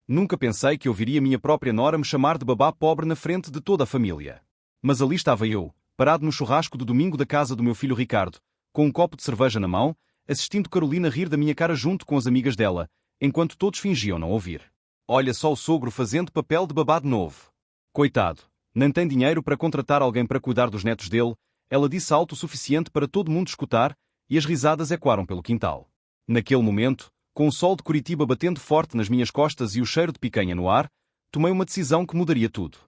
Nunca pensei que ouviria minha própria nora me chamar de babá pobre na frente de toda a família. Mas ali estava eu, parado no churrasco do domingo da casa do meu filho Ricardo, com um copo de cerveja na mão, assistindo Carolina rir da minha cara junto com as amigas dela, enquanto todos fingiam não ouvir. Olha só o sogro fazendo papel de babá de novo. Coitado, nem tem dinheiro para contratar alguém para cuidar dos netos dele, ela disse alto o suficiente para todo mundo escutar, e as risadas ecoaram pelo quintal. Naquele momento, com o sol de Curitiba batendo forte nas minhas costas e o cheiro de picanha no ar, tomei uma decisão que mudaria tudo.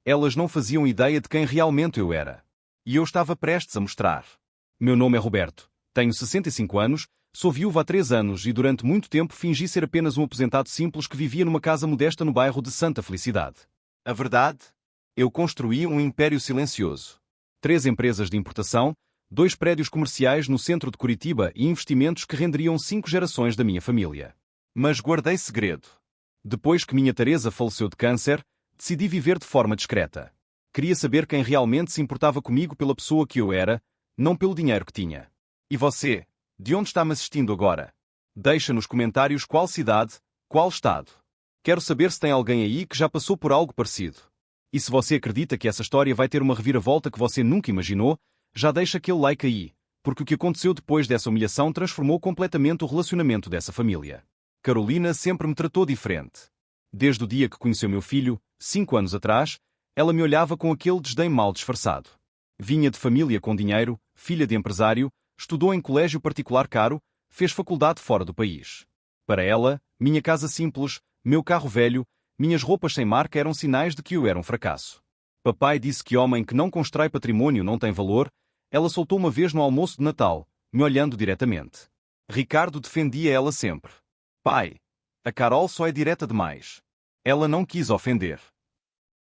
Elas não faziam ideia de quem realmente eu era. E eu estava prestes a mostrar. Meu nome é Roberto, tenho 65 anos, sou viúva há 3 anos e durante muito tempo fingi ser apenas um aposentado simples que vivia numa casa modesta no bairro de Santa Felicidade. A verdade? Eu construí um império silencioso. 3 empresas de importação, 2 prédios comerciais no centro de Curitiba e investimentos que renderiam 5 gerações da minha família. Mas guardei segredo. Depois que minha Teresa faleceu de câncer, decidi viver de forma discreta. Queria saber quem realmente se importava comigo pela pessoa que eu era, não pelo dinheiro que tinha. E você, de onde está me assistindo agora? Deixa nos comentários qual cidade, qual estado. Quero saber se tem alguém aí que já passou por algo parecido. E se você acredita que essa história vai ter uma reviravolta que você nunca imaginou, já deixa aquele like aí, porque o que aconteceu depois dessa humilhação transformou completamente o relacionamento dessa família. Carolina sempre me tratou diferente. Desde o dia que conheceu meu filho, 5 anos atrás, ela me olhava com aquele desdém mal disfarçado. Vinha de família com dinheiro, filha de empresário, estudou em colégio particular caro, fez faculdade fora do país. Para ela, minha casa simples, meu carro velho, minhas roupas sem marca eram sinais de que eu era um fracasso. Papai disse que homem que não constrói patrimônio não tem valor. Ela soltou uma vez no almoço de Natal, me olhando diretamente. Ricardo defendia ela sempre. Pai, a Carol só é direta demais. Ela não quis ofender.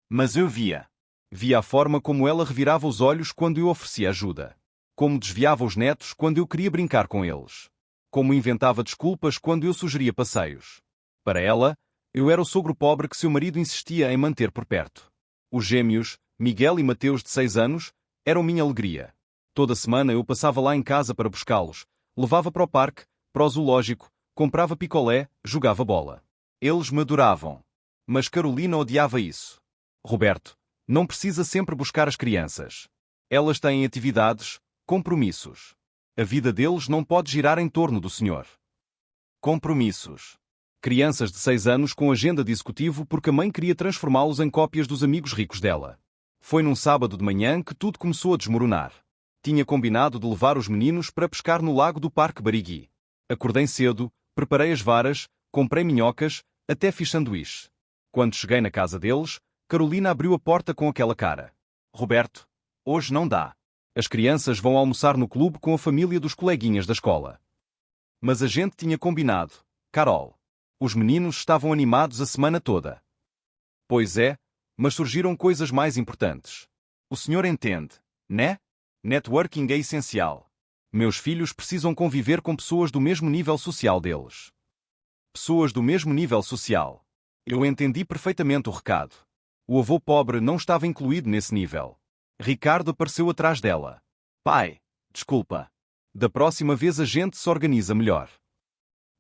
Mas eu via. Via a forma como ela revirava os olhos quando eu oferecia ajuda. Como desviava os netos quando eu queria brincar com eles. Como inventava desculpas quando eu sugeria passeios. Para ela, eu era o sogro pobre que seu marido insistia em manter por perto. Os gêmeos, Miguel e Mateus de 6 anos, eram minha alegria. Toda semana eu passava lá em casa para buscá-los, levava para o parque, para o zoológico, comprava picolé, jogava bola. Eles me adoravam. Mas Carolina odiava isso. Roberto, não precisa sempre buscar as crianças. Elas têm atividades, compromissos. A vida deles não pode girar em torno do senhor. Compromissos. Crianças de 6 anos com agenda de executivo porque a mãe queria transformá-los em cópias dos amigos ricos dela. Foi num sábado de manhã que tudo começou a desmoronar. Tinha combinado de levar os meninos para pescar no lago do Parque Barigui. Acordei cedo, preparei as varas, comprei minhocas, até fiz sanduíche. Quando cheguei na casa deles, Carolina abriu a porta com aquela cara. Roberto, hoje não dá. As crianças vão almoçar no clube com a família dos coleguinhas da escola. Mas a gente tinha combinado, Carol. Os meninos estavam animados a semana toda. Pois é, mas surgiram coisas mais importantes. O senhor entende, né? Networking é essencial. Meus filhos precisam conviver com pessoas do mesmo nível social deles. Pessoas do mesmo nível social. Eu entendi perfeitamente o recado. O avô pobre não estava incluído nesse nível. Ricardo apareceu atrás dela. Pai, desculpa. Da próxima vez a gente se organiza melhor.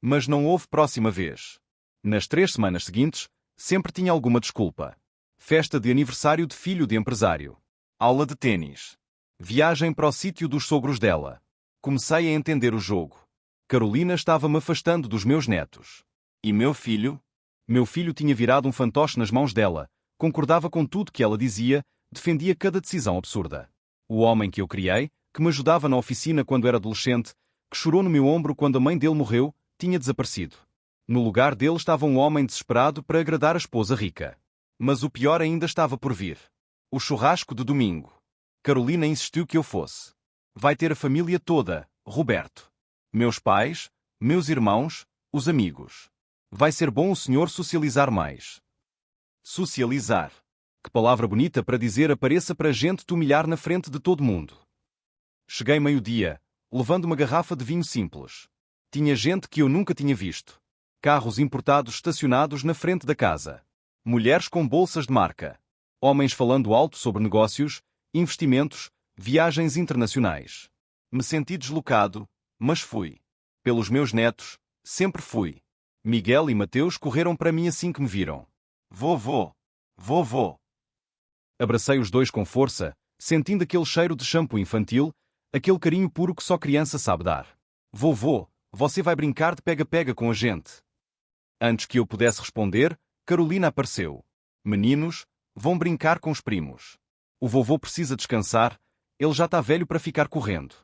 Mas não houve próxima vez. Nas 3 semanas seguintes, sempre tinha alguma desculpa. Festa de aniversário de filho de empresário. Aula de tênis. Viagem para o sítio dos sogros dela. Comecei a entender o jogo. Carolina estava-me afastando dos meus netos. E meu filho? Meu filho tinha virado um fantoche nas mãos dela, concordava com tudo que ela dizia, defendia cada decisão absurda. O homem que eu criei, que me ajudava na oficina quando era adolescente, que chorou no meu ombro quando a mãe dele morreu, tinha desaparecido. No lugar dele estava um homem desesperado para agradar a esposa rica. Mas o pior ainda estava por vir. O churrasco de domingo. Carolina insistiu que eu fosse. Vai ter a família toda, Roberto. Meus pais, meus irmãos, os amigos. Vai ser bom o senhor socializar mais. Socializar. Que palavra bonita para dizer apareça para a gente te humilhar na frente de todo mundo. Cheguei meio-dia, levando uma garrafa de vinho simples. Tinha gente que eu nunca tinha visto. Carros importados estacionados na frente da casa. Mulheres com bolsas de marca. Homens falando alto sobre negócios, investimentos, viagens internacionais. Me senti deslocado, mas fui. Pelos meus netos, sempre fui. Miguel e Mateus correram para mim assim que me viram. Vovô! Vovô! Abracei os dois com força, sentindo aquele cheiro de shampoo infantil, aquele carinho puro que só criança sabe dar. Vovô, você vai brincar de pega-pega com a gente? Antes que eu pudesse responder, Carolina apareceu. Meninos, vão brincar com os primos. O vovô precisa descansar, ele já está velho para ficar correndo.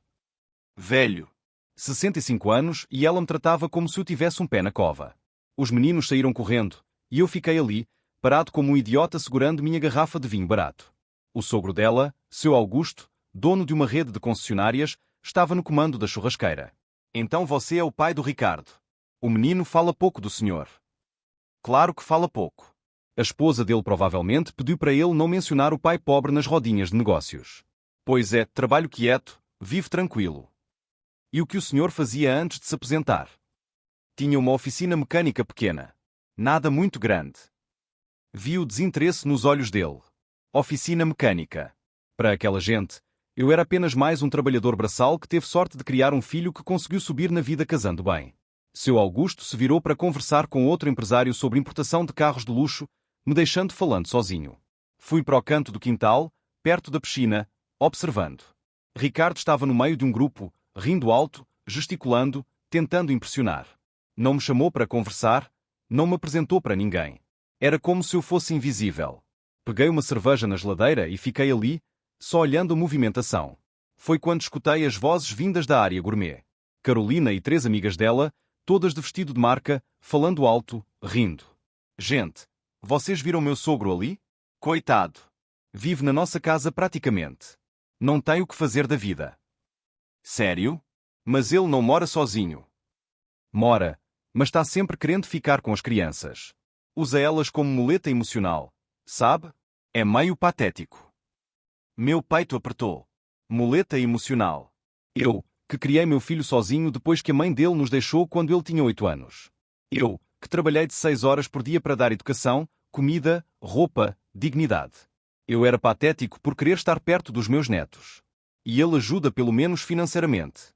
Velho. 65 anos e ela me tratava como se eu tivesse um pé na cova. Os meninos saíram correndo, e eu fiquei ali, parado como um idiota segurando minha garrafa de vinho barato. O sogro dela, seu Augusto, dono de uma rede de concessionárias, estava no comando da churrasqueira. Então você é o pai do Ricardo. O menino fala pouco do senhor. Claro que fala pouco. A esposa dele provavelmente pediu para ele não mencionar o pai pobre nas rodinhas de negócios. Pois é, trabalho quieto, vive tranquilo. E o que o senhor fazia antes de se aposentar? Tinha uma oficina mecânica pequena. Nada muito grande. Vi o desinteresse nos olhos dele. Oficina mecânica. Para aquela gente, eu era apenas mais um trabalhador braçal que teve sorte de criar um filho que conseguiu subir na vida casando bem. Seu Augusto se virou para conversar com outro empresário sobre importação de carros de luxo, me deixando falando sozinho. Fui para o canto do quintal, perto da piscina, observando. Ricardo estava no meio de um grupo, rindo alto, gesticulando, tentando impressionar. Não me chamou para conversar, não me apresentou para ninguém. Era como se eu fosse invisível. Peguei uma cerveja na geladeira e fiquei ali, só olhando a movimentação. Foi quando escutei as vozes vindas da área gourmet. Carolina e 3 amigas dela, todas de vestido de marca, falando alto, rindo. Gente, vocês viram meu sogro ali? Coitado. Vive na nossa casa praticamente. Não tem o que fazer da vida. Sério? Mas ele não mora sozinho. Mora, mas está sempre querendo ficar com as crianças. Usa elas como muleta emocional. Sabe? É meio patético. Meu peito apertou. Muleta emocional. Eu, que criei meu filho sozinho depois que a mãe dele nos deixou quando ele tinha 8 anos. Eu, que trabalhei de 6 horas por dia para dar educação, comida, roupa, dignidade. Eu era patético por querer estar perto dos meus netos. E ele ajuda pelo menos financeiramente.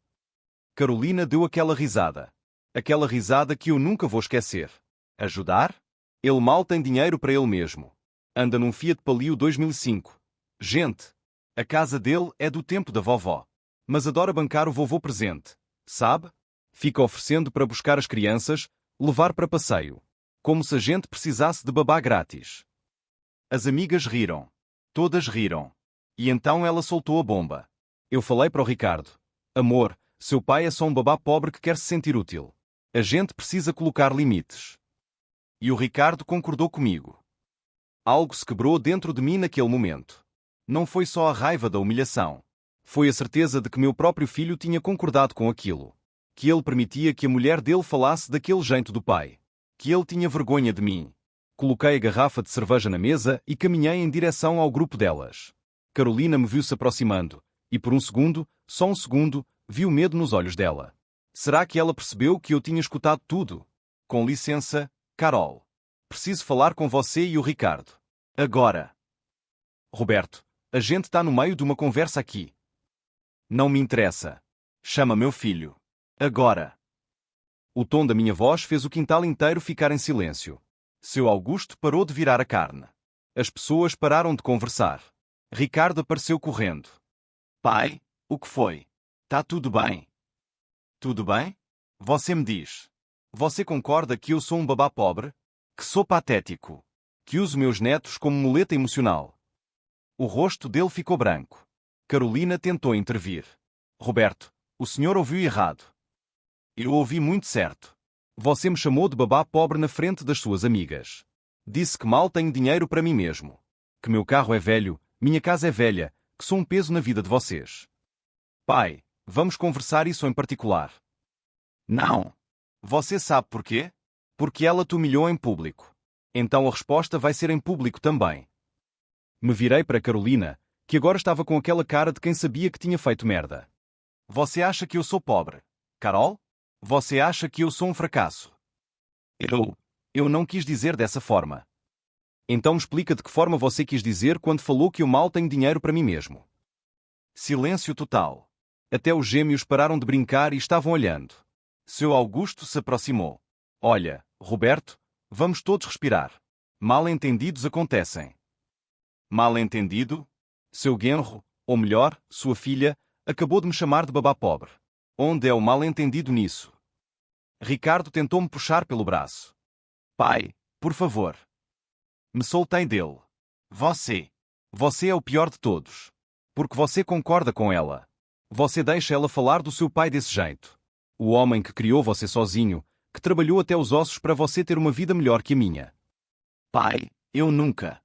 Carolina deu aquela risada. Aquela risada que eu nunca vou esquecer. Ajudar? Ele mal tem dinheiro para ele mesmo. Anda num Fiat Palio 2005. Gente, a casa dele é do tempo da vovó. Mas adora bancar o vovô presente. Sabe? Fica oferecendo para buscar as crianças, levar para passeio. Como se a gente precisasse de babá grátis. As amigas riram. Todas riram. E então ela soltou a bomba. Eu falei para o Ricardo. Amor, seu pai é só um babá pobre que quer se sentir útil. A gente precisa colocar limites. E o Ricardo concordou comigo. Algo se quebrou dentro de mim naquele momento. Não foi só a raiva da humilhação. Foi a certeza de que meu próprio filho tinha concordado com aquilo. Que ele permitia que a mulher dele falasse daquele jeito do pai. Que ele tinha vergonha de mim. Coloquei a garrafa de cerveja na mesa e caminhei em direção ao grupo delas. Carolina me viu se aproximando, e por um segundo, só um segundo, vi o medo nos olhos dela. Será que ela percebeu que eu tinha escutado tudo? Com licença, Carol. Preciso falar com você e o Ricardo. Agora. Roberto, a gente está no meio de uma conversa aqui. Não me interessa. Chama meu filho. Agora. O tom da minha voz fez o quintal inteiro ficar em silêncio. Seu Augusto parou de virar a carne. As pessoas pararam de conversar. Ricardo apareceu correndo. Pai, o que foi? Tá tudo bem? Tudo bem? Você me diz. Você concorda que eu sou um babá pobre? Que sou patético? Que uso meus netos como muleta emocional? O rosto dele ficou branco. Carolina tentou intervir. Roberto, o senhor ouviu errado. Eu ouvi muito certo. Você me chamou de babá pobre na frente das suas amigas. Disse que mal tenho dinheiro para mim mesmo. Que meu carro é velho, minha casa é velha, que sou um peso na vida de vocês. Pai, vamos conversar isso em particular. Não. Você sabe porquê? Porque ela te humilhou em público. Então a resposta vai ser em público também. Me virei para Carolina, que agora estava com aquela cara de quem sabia que tinha feito merda. Você acha que eu sou pobre? Carol? Você acha que eu sou um fracasso? Eu não quis dizer dessa forma. Então me explica de que forma você quis dizer quando falou que eu mal tenho dinheiro para mim mesmo. Silêncio total. Até os gêmeos pararam de brincar e estavam olhando. Seu Augusto se aproximou. Olha, Roberto, vamos todos respirar. Mal-entendidos acontecem. Mal-entendido? Seu genro, ou melhor, sua filha, acabou de me chamar de babá pobre. Onde é o mal-entendido nisso? Ricardo tentou-me puxar pelo braço. Pai, por favor. Me soltei dele. Você é o pior de todos. Porque você concorda com ela. Você deixa ela falar do seu pai desse jeito. O homem que criou você sozinho, que trabalhou até os ossos para você ter uma vida melhor que a minha. Pai, eu nunca.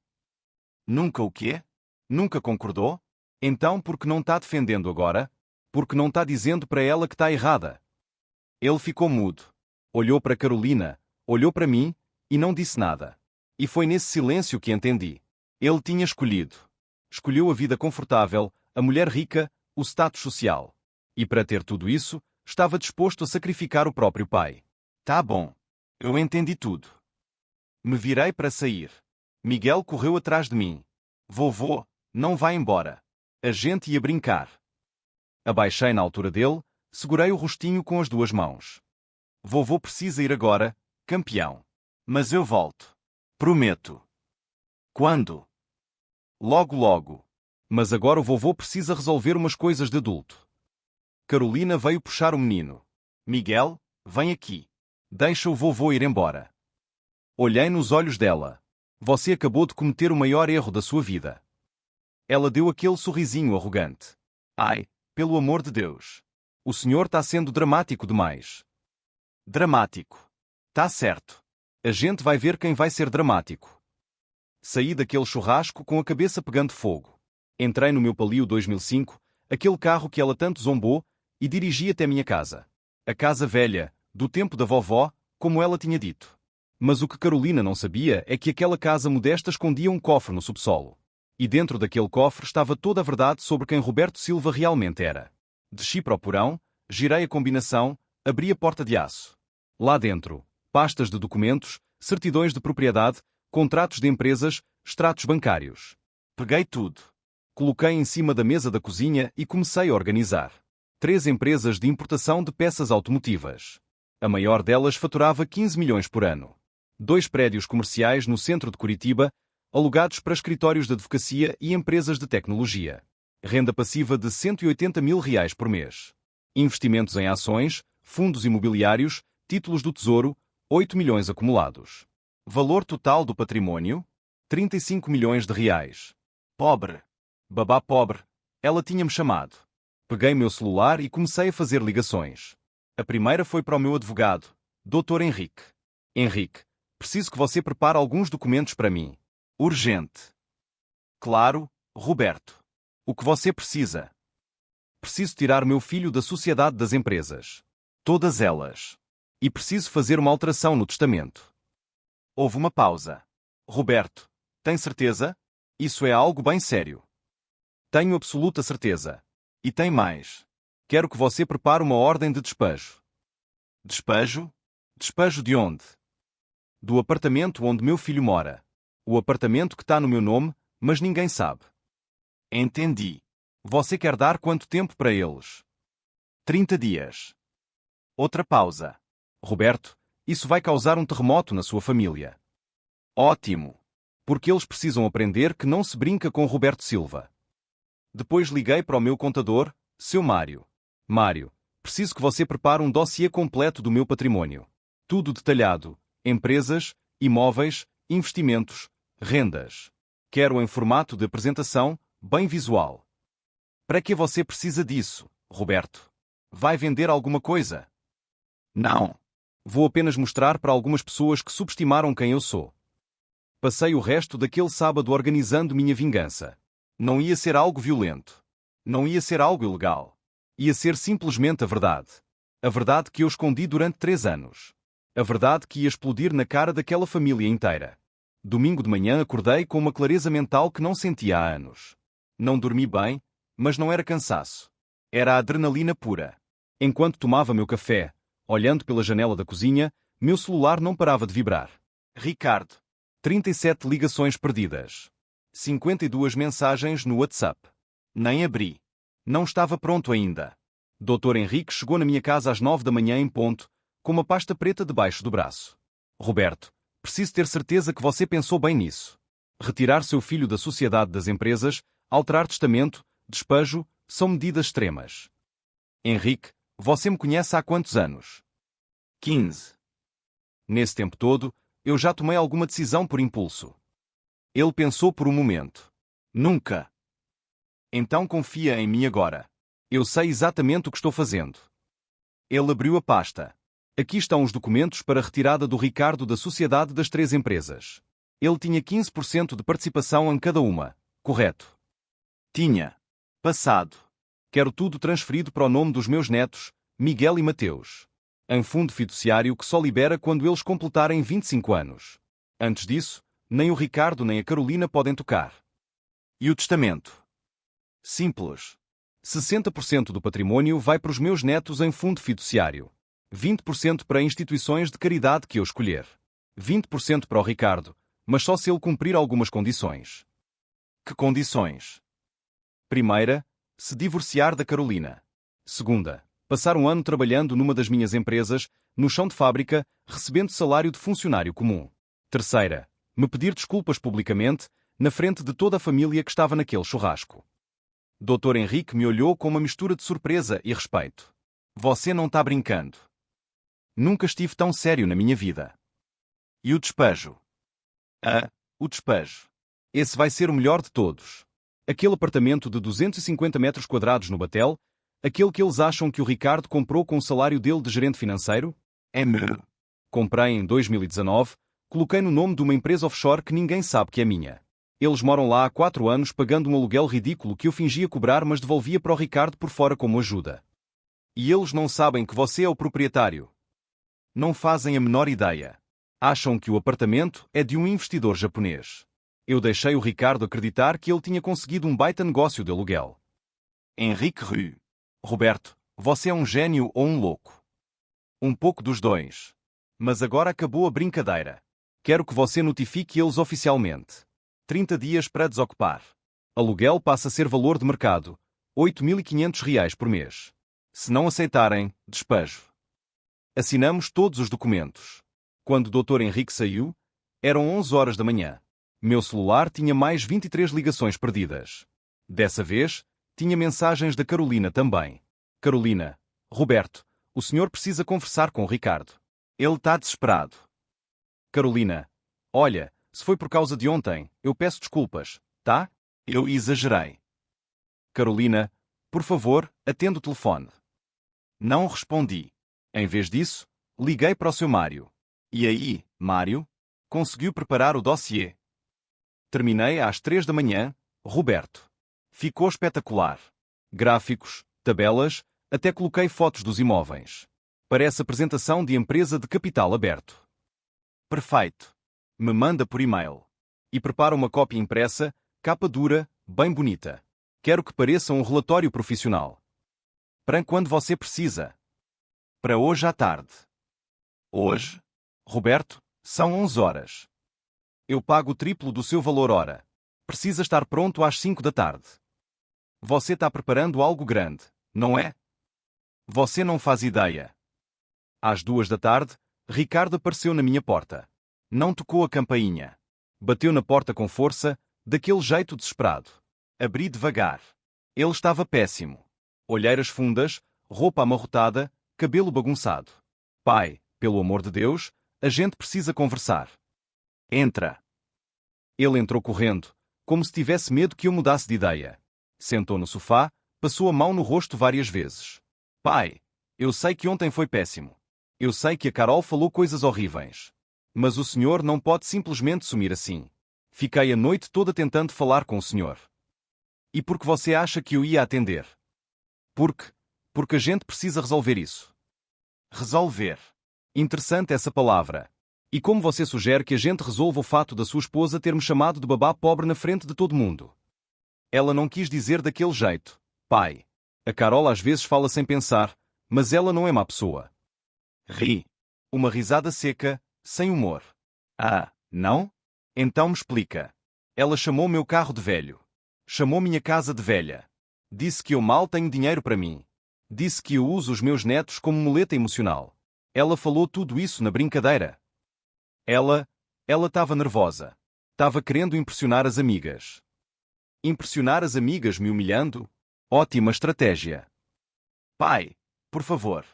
Nunca o quê? Nunca concordou? Então por que não está defendendo agora? Porque não está dizendo para ela que está errada? Ele ficou mudo. Olhou para Carolina, olhou para mim, e não disse nada. E foi nesse silêncio que entendi. Ele tinha escolhido. Escolheu a vida confortável, a mulher rica, o status social. E para ter tudo isso, estava disposto a sacrificar o próprio pai. Tá bom. Eu entendi tudo. Me virei para sair. Miguel correu atrás de mim. Vovô, não vá embora. A gente ia brincar. Abaixei na altura dele, segurei o rostinho com as duas mãos. Vovô precisa ir agora, campeão. Mas eu volto. Prometo. Quando? Logo logo. Mas agora o vovô precisa resolver umas coisas de adulto. Carolina veio puxar o menino. Miguel, vem aqui. Deixa o vovô ir embora. Olhei nos olhos dela. Você acabou de cometer o maior erro da sua vida. Ela deu aquele sorrisinho arrogante. Ai, pelo amor de Deus. O senhor está sendo dramático demais. Dramático. Tá certo. A gente vai ver quem vai ser dramático. Saí daquele churrasco com a cabeça pegando fogo. Entrei no meu Palio 2005, aquele carro que ela tanto zombou, e dirigi até minha casa. A casa velha, do tempo da vovó, como ela tinha dito. Mas o que Carolina não sabia é que aquela casa modesta escondia um cofre no subsolo. E dentro daquele cofre estava toda a verdade sobre quem Roberto Silva realmente era. Desci para o porão, girei a combinação, abri a porta de aço. Lá dentro, pastas de documentos, certidões de propriedade, contratos de empresas, extratos bancários. Peguei tudo. Coloquei em cima da mesa da cozinha e comecei a organizar. 3 empresas de importação de peças automotivas. A maior delas faturava 15 milhões por ano. 2 prédios comerciais no centro de Curitiba, alugados para escritórios de advocacia e empresas de tecnologia. Renda passiva de 180 mil reais por mês. Investimentos em ações, fundos imobiliários, títulos do Tesouro, 8 milhões acumulados. Valor total do patrimônio? 35 milhões de reais. Pobre. Babá pobre. Ela tinha-me chamado. Peguei meu celular e comecei a fazer ligações. A primeira foi para o meu advogado, Dr. Henrique. Henrique, preciso que você prepare alguns documentos para mim. Urgente. Claro, Roberto. O que você precisa? Preciso tirar meu filho da sociedade das empresas. Todas elas. E preciso fazer uma alteração no testamento. Houve uma pausa. Roberto, tem certeza? Isso é algo bem sério. Tenho absoluta certeza. E tem mais. Quero que você prepare uma ordem de despejo. Despejo? Despejo de onde? Do apartamento onde meu filho mora. O apartamento que está no meu nome, mas ninguém sabe. Entendi. Você quer dar quanto tempo para eles? 30 dias. Outra pausa. Roberto, isso vai causar um terremoto na sua família. Ótimo. Porque eles precisam aprender que não se brinca com Roberto Silva. Depois liguei para o meu contador, seu Mário. Mário, preciso que você prepare um dossiê completo do meu patrimônio. Tudo detalhado. Empresas, imóveis, investimentos, rendas. Quero em formato de apresentação, bem visual. Para que você precisa disso, Roberto? Vai vender alguma coisa? Não. Vou apenas mostrar para algumas pessoas que subestimaram quem eu sou. Passei o resto daquele sábado organizando minha vingança. Não ia ser algo violento. Não ia ser algo ilegal. Ia ser simplesmente a verdade. A verdade que eu escondi durante 3 anos. A verdade que ia explodir na cara daquela família inteira. Domingo de manhã acordei com uma clareza mental que não sentia há anos. Não dormi bem, mas não era cansaço. Era adrenalina pura. Enquanto tomava meu café, olhando pela janela da cozinha, meu celular não parava de vibrar. Ricardo. 37 ligações perdidas. 52 mensagens no WhatsApp. Nem abri. Não estava pronto ainda. Dr. Henrique chegou na minha casa às 9 da manhã em ponto, com uma pasta preta debaixo do braço. Roberto, preciso ter certeza que você pensou bem nisso. Retirar seu filho da sociedade das empresas, alterar testamento, despejo, são medidas extremas. Henrique, você me conhece há quantos anos? 15. Nesse tempo todo, eu já tomei alguma decisão por impulso. Ele pensou por um momento. Nunca. Então confia em mim agora. Eu sei exatamente o que estou fazendo. Ele abriu a pasta. Aqui estão os documentos para a retirada do Ricardo da sociedade das 3 empresas. Ele tinha 15% de participação em cada uma, correto? Tinha. Passado. Quero tudo transferido para o nome dos meus netos, Miguel e Mateus. Em fundo fiduciário que só libera quando eles completarem 25 anos. Antes disso, nem o Ricardo nem a Carolina podem tocar. E o testamento? Simples. 60% do patrimônio vai para os meus netos em fundo fiduciário. 20% para instituições de caridade que eu escolher. 20% para o Ricardo, mas só se ele cumprir algumas condições. Que condições? Primeira, se divorciar da Carolina. Segunda, passar um ano trabalhando numa das minhas empresas, no chão de fábrica, recebendo salário de funcionário comum. Terceira, me pedir desculpas publicamente, na frente de toda a família que estava naquele churrasco. Dr. Henrique me olhou com uma mistura de surpresa e respeito. Você não está brincando. Nunca estive tão sério na minha vida. E o despejo? O despejo. Esse vai ser o melhor de todos. Aquele apartamento de 250 metros quadrados no Batel, aquele que eles acham que o Ricardo comprou com o salário dele de gerente financeiro? É meu. Comprei em 2019, coloquei no nome de uma empresa offshore que ninguém sabe que é minha. Eles moram lá há 4 anos pagando um aluguel ridículo que eu fingia cobrar mas devolvia para o Ricardo por fora como ajuda. E eles não sabem que você é o proprietário. Não fazem a menor ideia. Acham que o apartamento é de um investidor japonês. Eu deixei o Ricardo acreditar que ele tinha conseguido um baita negócio de aluguel. Henrique Rue. Roberto, você é um gênio ou um louco? Um pouco dos dois. Mas agora acabou a brincadeira. Quero que você notifique eles oficialmente. 30 dias para desocupar. Aluguel passa a ser valor de mercado, R$8.500 por mês. Se não aceitarem, despejo. Assinamos todos os documentos. Quando o Dr. Henrique saiu, eram 11 horas da manhã. Meu celular tinha mais 23 ligações perdidas. Dessa vez, tinha mensagens da Carolina também. Carolina, Roberto, o senhor precisa conversar com o Ricardo. Ele está desesperado. Carolina, olha, se foi por causa de ontem, eu peço desculpas, tá? Eu exagerei. Carolina, por favor, atenda o telefone. Não respondi. Em vez disso, liguei para o seu Mário. E aí, Mário? Conseguiu preparar o dossiê? Terminei às 3 da manhã, Roberto. Ficou espetacular. Gráficos, tabelas, até coloquei fotos dos imóveis. Parece apresentação de empresa de capital aberto. Perfeito. Me manda por e-mail. E prepara uma cópia impressa, capa dura, bem bonita. Quero que pareça um relatório profissional. Para quando você precisa? Para hoje à tarde. Hoje? Roberto, são 11 horas. Eu pago o triplo do seu valor hora. Precisa estar pronto às 5 da tarde. Você está preparando algo grande, não é? Você não faz ideia. Às 2 da tarde, Ricardo apareceu na minha porta. Não tocou a campainha. Bateu na porta com força, daquele jeito desesperado. Abri devagar. Ele estava péssimo. Olheiras fundas, roupa amarrotada, cabelo bagunçado. Pai, pelo amor de Deus, a gente precisa conversar. Entra. Ele entrou correndo, como se tivesse medo que eu mudasse de ideia. Sentou no sofá, passou a mão no rosto várias vezes. Pai, eu sei que ontem foi péssimo. Eu sei que a Carol falou coisas horríveis. Mas o senhor não pode simplesmente sumir assim. Fiquei a noite toda tentando falar com o senhor. E por que você acha que eu ia atender? Porque a gente precisa resolver isso. Resolver. Interessante essa palavra. E como você sugere que a gente resolva o fato da sua esposa ter me chamado de babá pobre na frente de todo mundo? Ela não quis dizer daquele jeito, pai. A Carol às vezes fala sem pensar, mas ela não é má pessoa. Ri. Uma risada seca, sem humor. Ah, não? Então me explica. Ela chamou meu carro de velho. Chamou minha casa de velha. Disse que eu mal tenho dinheiro para mim. Disse que eu uso os meus netos como muleta emocional. Ela falou tudo isso na brincadeira. Ela estava nervosa. Estava querendo impressionar as amigas. Impressionar as amigas me humilhando? Ótima estratégia. Pai, por favor.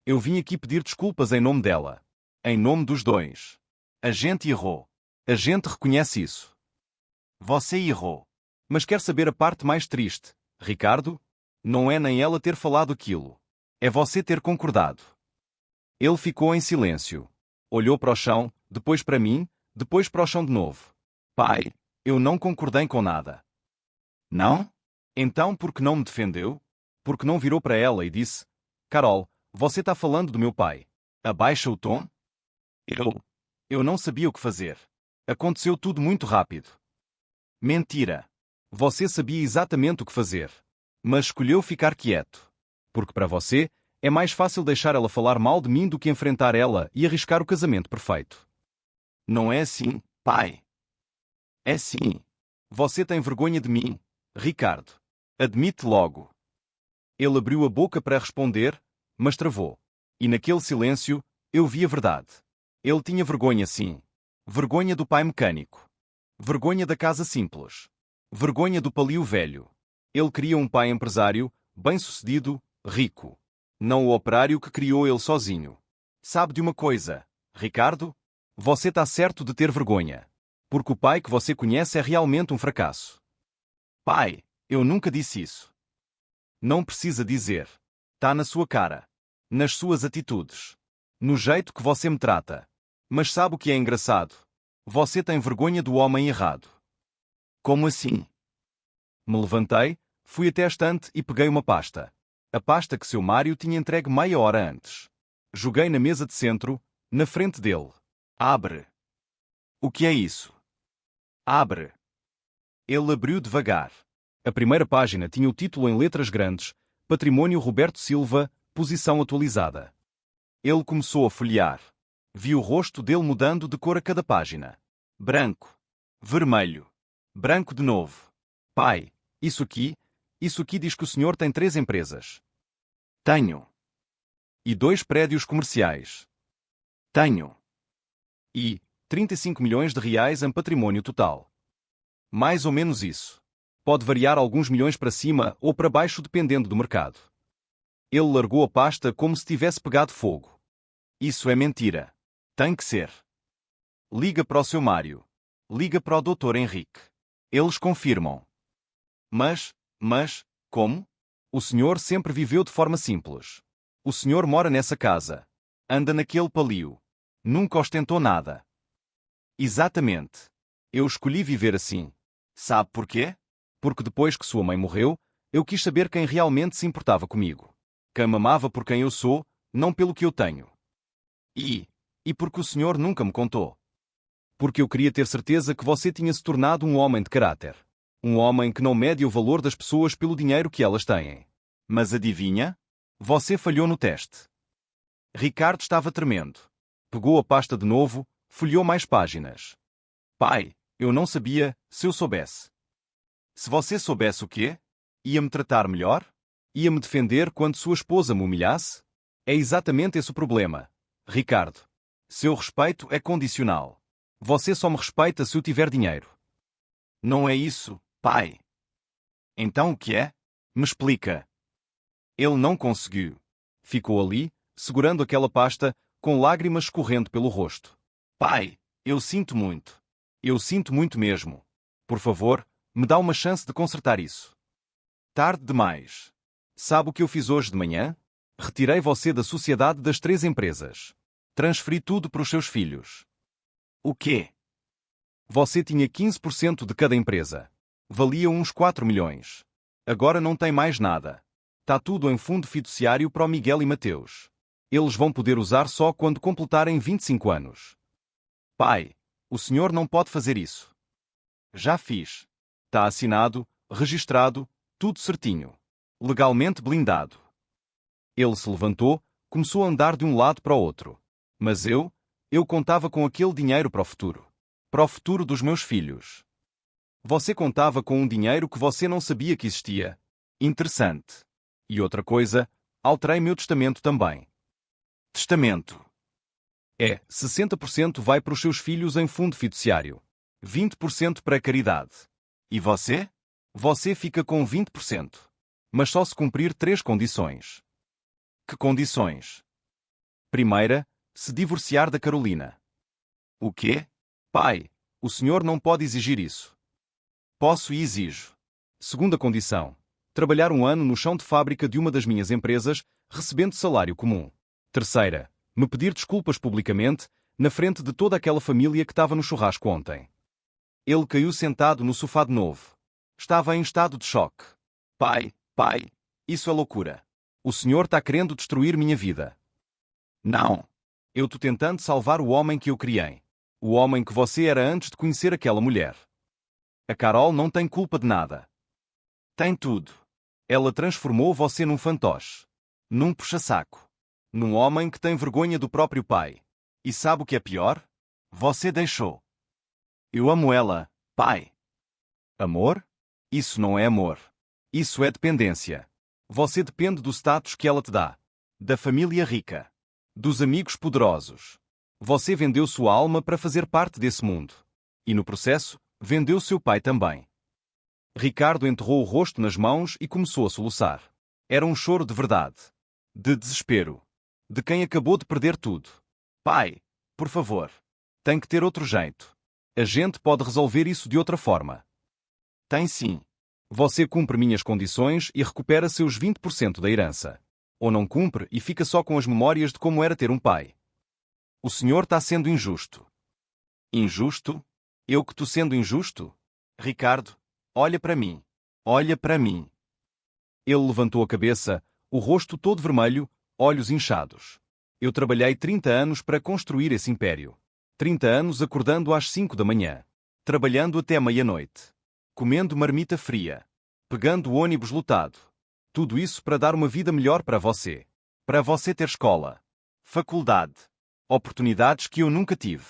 Eu vim aqui pedir desculpas em nome dela. Em nome dos dois. A gente errou. A gente reconhece isso. Você errou. Mas quer saber a parte mais triste, Ricardo? Não é nem ela ter falado aquilo. É você ter concordado. Ele ficou em silêncio. Olhou para o chão, depois para mim, depois para o chão de novo. Pai, eu não concordei com nada. Não? Então por que não me defendeu? Porque não virou para ela e disse: Carol, você está falando do meu pai. Abaixa o tom? Eu não sabia o que fazer. Aconteceu tudo muito rápido. Mentira. Você sabia exatamente o que fazer. Mas escolheu ficar quieto. Porque para você, é mais fácil deixar ela falar mal de mim do que enfrentar ela e arriscar o casamento perfeito. Não é assim, pai. É sim. Você tem vergonha de mim, Ricardo. Admite logo. Ele abriu a boca para responder, mas travou. E naquele silêncio, eu vi a verdade. Ele tinha vergonha sim. Vergonha do pai mecânico. Vergonha da casa simples. Vergonha do palio velho. Ele queria um pai empresário, bem-sucedido, rico. Não o operário que criou ele sozinho. Sabe de uma coisa, Ricardo? Você está certo de ter vergonha. Porque o pai que você conhece é realmente um fracasso. Pai, eu nunca disse isso. Não precisa dizer. Está na sua cara. Nas suas atitudes. No jeito que você me trata. Mas sabe o que é engraçado? Você tem vergonha do homem errado. Como assim? Me levantei, fui até a estante e peguei uma pasta. A pasta que seu Mário tinha entregue meia hora antes. Joguei na mesa de centro, na frente dele. Abre. O que é isso? Abre. Ele abriu devagar. A primeira página tinha o título em letras grandes: Patrimônio Roberto Silva, posição atualizada. Ele começou a folhear. Vi o rosto dele mudando de cor a cada página. Branco. Vermelho. Branco de novo. Pai, isso aqui diz que o senhor tem 3 empresas. Tenho. E 2 prédios comerciais. Tenho. E 35 milhões de reais em patrimônio total. Mais ou menos isso. Pode variar alguns milhões para cima ou para baixo dependendo do mercado. Ele largou a pasta como se tivesse pegado fogo. Isso é mentira. Tem que ser. Liga para o seu Mário. Liga para o Dr. Henrique. Eles confirmam. Mas, como? O senhor sempre viveu de forma simples. O senhor mora nessa casa. Anda naquele palio. Nunca ostentou nada. Exatamente. Eu escolhi viver assim. Sabe porquê? Porque depois que sua mãe morreu, eu quis saber quem realmente se importava comigo. Quem me amava por quem eu sou, não pelo que eu tenho. E porque o senhor nunca me contou. Porque eu queria ter certeza que você tinha se tornado um homem de caráter. Um homem que não mede o valor das pessoas pelo dinheiro que elas têm. Mas adivinha? Você falhou no teste. Ricardo estava tremendo. Pegou a pasta de novo, folheou mais páginas. Pai, eu não sabia, se eu soubesse. Se você soubesse o quê? Ia-me tratar melhor? Ia-me defender quando sua esposa me humilhasse? É exatamente esse o problema, Ricardo. Seu respeito é condicional. Você só me respeita se eu tiver dinheiro. Não é isso, pai. Então o que é? Me explica. Ele não conseguiu. Ficou ali, segurando aquela pasta, com lágrimas escorrendo pelo rosto. Pai, eu sinto muito. Eu sinto muito mesmo. Por favor, me dá uma chance de consertar isso. Tarde demais. Sabe o que eu fiz hoje de manhã? Retirei você da sociedade das 3 empresas. Transferi tudo para os seus filhos. O quê? Você tinha 15% de cada empresa. Valia uns 4 milhões. Agora não tem mais nada. Tá tudo em fundo fiduciário para o Miguel e Mateus. Eles vão poder usar só quando completarem 25 anos. Pai, o senhor não pode fazer isso. Já fiz. Tá assinado, registrado, tudo certinho. Legalmente blindado. Ele se levantou, começou a andar de um lado para o outro. Mas eu contava com aquele dinheiro para o futuro. Para o futuro dos meus filhos. Você contava com um dinheiro que você não sabia que existia. Interessante. E outra coisa, alterei meu testamento também. Testamento. 60% vai para os seus filhos em fundo fiduciário. 20% para a caridade. E você? Você fica com 20%. Mas só se cumprir 3 condições. Que condições? Primeira, se divorciar da Carolina. O quê? Pai, o senhor não pode exigir isso. Posso e exijo. Segunda condição. Trabalhar 1 ano no chão de fábrica de uma das minhas empresas, recebendo salário comum. Terceira, me pedir desculpas publicamente, na frente de toda aquela família que estava no churrasco ontem. Ele caiu sentado no sofá de novo. Estava em estado de choque. Pai, isso é loucura. O senhor está querendo destruir minha vida. Não. Eu estou tentando salvar o homem que eu criei. O homem que você era antes de conhecer aquela mulher. A Carol não tem culpa de nada. Tem tudo. Ela transformou você num fantoche. Num puxa-saco. Num homem que tem vergonha do próprio pai. E sabe o que é pior? Você deixou. Eu amo ela, pai. Amor? Isso não é amor. Isso é dependência. Você depende do status que ela te dá. Da família rica. Dos amigos poderosos. Você vendeu sua alma para fazer parte desse mundo. E no processo, vendeu seu pai também. Ricardo enterrou o rosto nas mãos e começou a soluçar. Era um choro de verdade. De desespero. De quem acabou de perder tudo. Pai, por favor. Tem que ter outro jeito. A gente pode resolver isso de outra forma. Tem sim. Você cumpre minhas condições e recupera seus 20% da herança. Ou não cumpre e fica só com as memórias de como era ter um pai. O senhor está sendo injusto. Injusto? Eu que estou sendo injusto? Ricardo, olha para mim. Olha para mim. Ele levantou a cabeça, o rosto todo vermelho, olhos inchados. Eu trabalhei 30 anos para construir esse império. 30 anos acordando às 5 da manhã. Trabalhando até meia-noite. Comendo marmita fria. Pegando o ônibus lotado. Tudo isso para dar uma vida melhor para você. Para você ter escola. Faculdade. Oportunidades que eu nunca tive.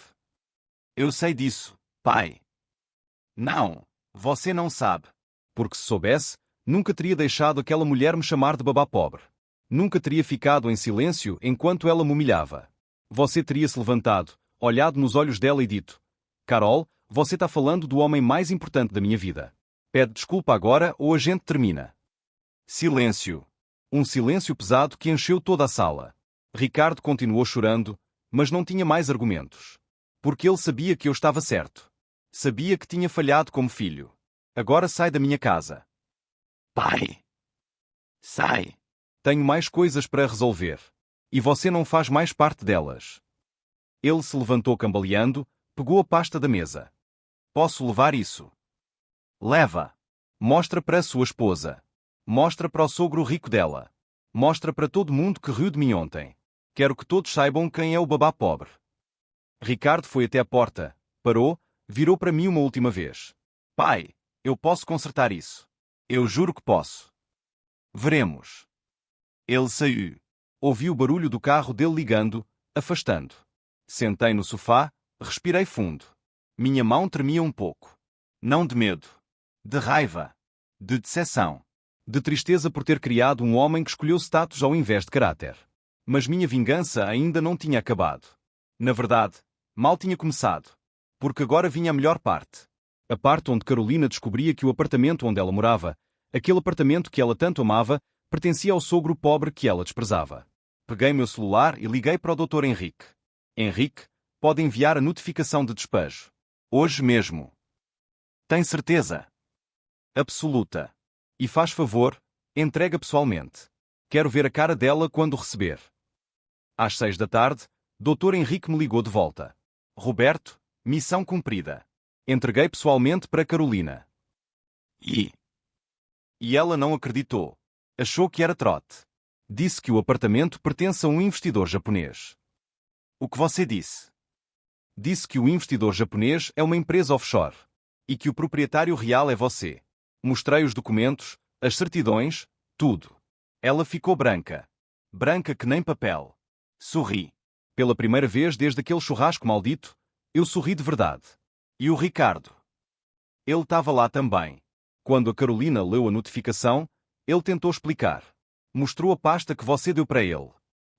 Eu sei disso, pai. Não, você não sabe. Porque se soubesse, nunca teria deixado aquela mulher me chamar de babá pobre. Nunca teria ficado em silêncio enquanto ela me humilhava. Você teria se levantado, olhado nos olhos dela e dito: Carol, você está falando do homem mais importante da minha vida. Pede desculpa agora ou a gente termina. Silêncio. Um silêncio pesado que encheu toda a sala. Ricardo continuou chorando, mas não tinha mais argumentos. Porque ele sabia que eu estava certo. Sabia que tinha falhado como filho. Agora sai da minha casa. Pai. Sai. Tenho mais coisas para resolver. E você não faz mais parte delas. Ele se levantou cambaleando, pegou a pasta da mesa. Posso levar isso? Leva. Mostra para a sua esposa. Mostra para o sogro rico dela. Mostra para todo mundo que riu de mim ontem. Quero que todos saibam quem é o babá pobre. Ricardo foi até a porta, parou, virou para mim uma última vez. Pai, eu posso consertar isso. Eu juro que posso. Veremos. Ele saiu. Ouvi o barulho do carro dele ligando, afastando. Sentei no sofá, respirei fundo. Minha mão tremia um pouco. Não de medo. De raiva. De decepção. De tristeza por ter criado um homem que escolheu status ao invés de caráter. Mas minha vingança ainda não tinha acabado. Na verdade, mal tinha começado. Porque agora vinha a melhor parte. A parte onde Carolina descobria que o apartamento onde ela morava, aquele apartamento que ela tanto amava, pertencia ao sogro pobre que ela desprezava. Peguei meu celular e liguei para o Dr. Henrique. Henrique, pode enviar a notificação de despejo. Hoje mesmo. Tem certeza? Absoluta. E faz favor, entrega pessoalmente. Quero ver a cara dela quando receber. Às 6 da tarde, Dr. Henrique me ligou de volta. Roberto, missão cumprida. Entreguei pessoalmente para Carolina. E ela não acreditou. Achou que era trote. Disse que o apartamento pertence a um investidor japonês. O que você disse? Disse que o investidor japonês é uma empresa offshore. E que o proprietário real é você. Mostrei os documentos, as certidões, tudo. Ela ficou branca. Branca que nem papel. Sorri. Pela primeira vez desde aquele churrasco maldito, eu sorri de verdade. E o Ricardo? Ele estava lá também. Quando a Carolina leu a notificação, ele tentou explicar. Mostrou a pasta que você deu para ele.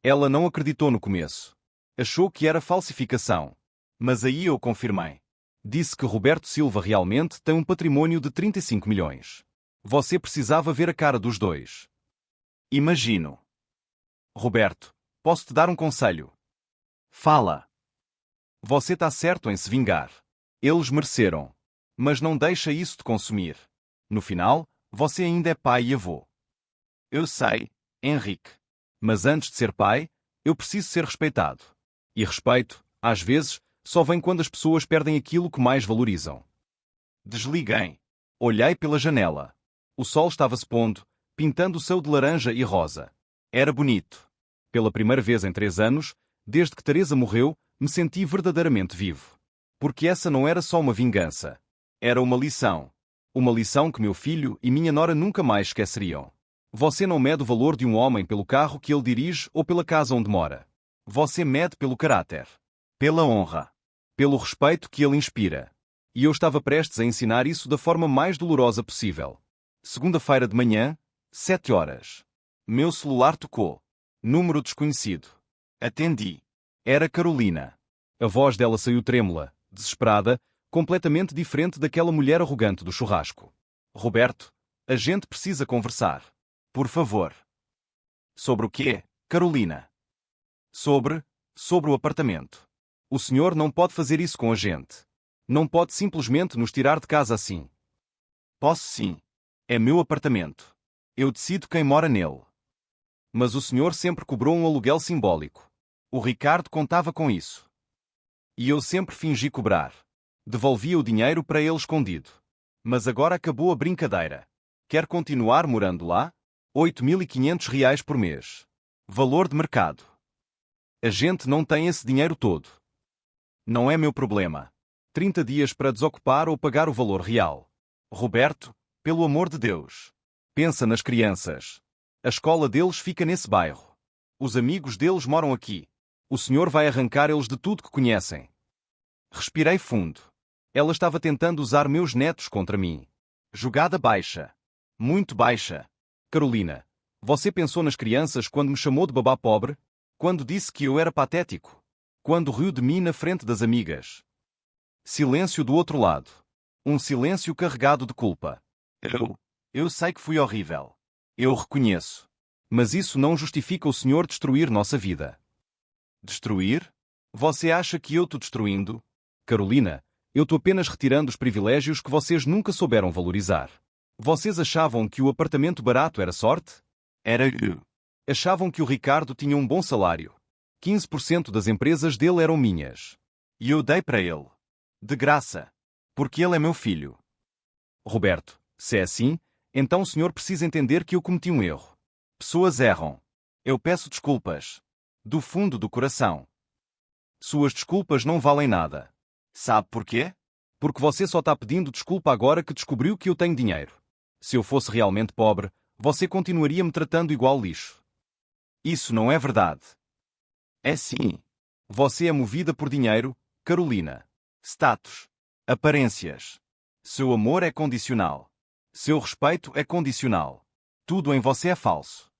Ela não acreditou no começo. Achou que era falsificação. Mas aí eu confirmei. Disse que Roberto Silva realmente tem um patrimônio de 35 milhões. Você precisava ver a cara dos dois. Imagino. Roberto, posso te dar um conselho? Fala. Você tá certo em se vingar. Eles mereceram. Mas não deixa isso te consumir. No final, você ainda é pai e avô. Eu sei, Henrique. Mas antes de ser pai, eu preciso ser respeitado. E respeito, às vezes, só vem quando as pessoas perdem aquilo que mais valorizam. Desliguei. Olhei pela janela. O sol estava se pondo, pintando o céu de laranja e rosa. Era bonito. Pela primeira vez em 3 anos, desde que Teresa morreu, me senti verdadeiramente vivo. Porque essa não era só uma vingança. Era uma lição. Uma lição que meu filho e minha nora nunca mais esqueceriam. Você não mede o valor de um homem pelo carro que ele dirige ou pela casa onde mora. Você mede pelo caráter. Pela honra. Pelo respeito que ele inspira. E eu estava prestes a ensinar isso da forma mais dolorosa possível. Segunda-feira de manhã, 7 horas. Meu celular tocou. Número desconhecido. Atendi. Era Carolina. A voz dela saiu trêmula, desesperada, completamente diferente daquela mulher arrogante do churrasco. Roberto, a gente precisa conversar. Por favor. Sobre o quê, Carolina? Sobre o apartamento. O senhor não pode fazer isso com a gente. Não pode simplesmente nos tirar de casa assim. Posso sim. É meu apartamento. Eu decido quem mora nele. Mas o senhor sempre cobrou um aluguel simbólico. O Ricardo contava com isso. E eu sempre fingi cobrar. Devolvia o dinheiro para ele escondido. Mas agora acabou a brincadeira. Quer continuar morando lá? R$ 8.500 por mês. Valor de mercado. A gente não tem esse dinheiro todo. Não é meu problema. 30 dias para desocupar ou pagar o valor real. Roberto, pelo amor de Deus. Pensa nas crianças. A escola deles fica nesse bairro. Os amigos deles moram aqui. O senhor vai arrancar eles de tudo que conhecem. Respirei fundo. Ela estava tentando usar meus netos contra mim. Jogada baixa. Muito baixa. Carolina, você pensou nas crianças quando me chamou de babá pobre? Quando disse que eu era patético? Quando riu de mim na frente das amigas? Silêncio do outro lado. Um silêncio carregado de culpa. Eu sei que fui horrível. Eu reconheço. Mas isso não justifica o senhor destruir nossa vida. Destruir? Você acha que eu estou destruindo? Carolina, eu estou apenas retirando os privilégios que vocês nunca souberam valorizar. Vocês achavam que o apartamento barato era sorte? Era eu. Achavam que o Ricardo tinha um bom salário. 15% das empresas dele eram minhas. E eu dei para ele. De graça. Porque ele é meu filho. Roberto, se é assim, então o senhor precisa entender que eu cometi um erro. Pessoas erram. Eu peço desculpas. Do fundo do coração. Suas desculpas não valem nada. Sabe porquê? Porque você só está pedindo desculpa agora que descobriu que eu tenho dinheiro. Se eu fosse realmente pobre, você continuaria me tratando igual lixo. Isso não é verdade. É sim. Você é movida por dinheiro, Carolina. Status. Aparências. Seu amor é condicional. Seu respeito é condicional. Tudo em você é falso.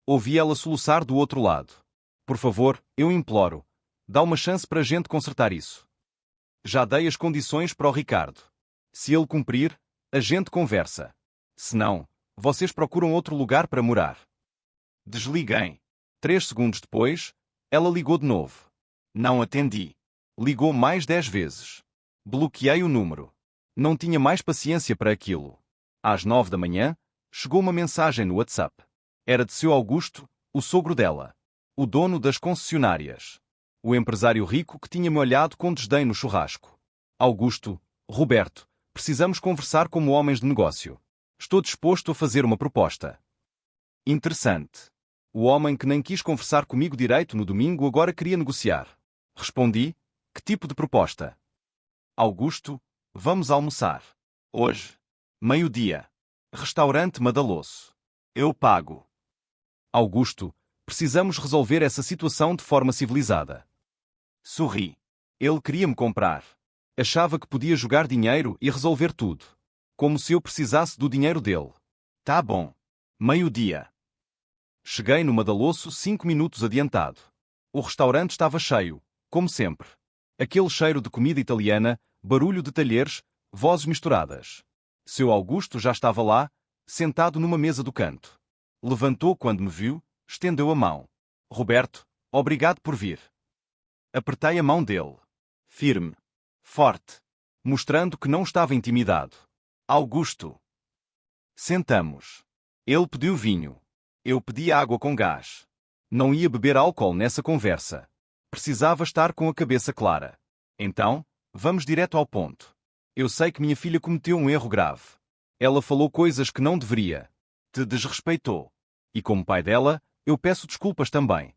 Ouvi ela soluçar do outro lado. Por favor, eu imploro. Dá uma chance para a gente consertar isso. Já dei as condições para o Ricardo. Se ele cumprir, a gente conversa. Se não, vocês procuram outro lugar para morar. Desliguei. 3 segundos depois, ela ligou de novo. Não atendi. Ligou mais 10 vezes. Bloqueei o número. Não tinha mais paciência para aquilo. Às 9 da manhã, chegou uma mensagem no WhatsApp. Era de seu Augusto, o sogro dela. O dono das concessionárias. O empresário rico que tinha me olhado com desdém no churrasco. Augusto, Roberto, precisamos conversar como homens de negócio. Estou disposto a fazer uma proposta. Interessante. O homem que nem quis conversar comigo direito no domingo agora queria negociar. Respondi, que tipo de proposta? Augusto, vamos almoçar. Hoje. Meio-dia. Restaurante Madaloso. Eu pago. Augusto, precisamos resolver essa situação de forma civilizada. Sorri. Ele queria me comprar. Achava que podia jogar dinheiro e resolver tudo. Como se eu precisasse do dinheiro dele. Tá bom. Meio-dia. Cheguei no Madaloso 5 minutos adiantado. O restaurante estava cheio, como sempre. Aquele cheiro de comida italiana, barulho de talheres, vozes misturadas. Seu Augusto já estava lá, sentado numa mesa do canto. Levantou quando me viu, estendeu a mão. Roberto, obrigado por vir. Apertei a mão dele. Firme. Forte. Mostrando que não estava intimidado. Augusto. Sentamos. Ele pediu vinho. Eu pedi água com gás. Não ia beber álcool nessa conversa. Precisava estar com a cabeça clara. Então, vamos direto ao ponto. Eu sei que minha filha cometeu um erro grave. Ela falou coisas que não deveria. Te desrespeitou. E como pai dela, eu peço desculpas também.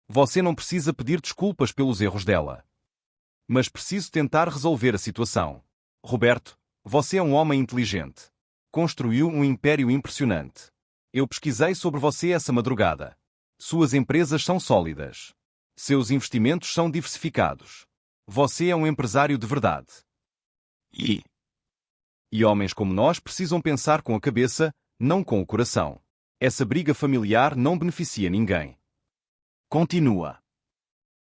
Você não precisa pedir desculpas pelos erros dela. Mas preciso tentar resolver a situação. Roberto, você é um homem inteligente. Construiu um império impressionante. Eu pesquisei sobre você essa madrugada. Suas empresas são sólidas. Seus investimentos são diversificados. Você é um empresário de verdade. E homens como nós precisam pensar com a cabeça, não com o coração. Essa briga familiar não beneficia ninguém. Continua.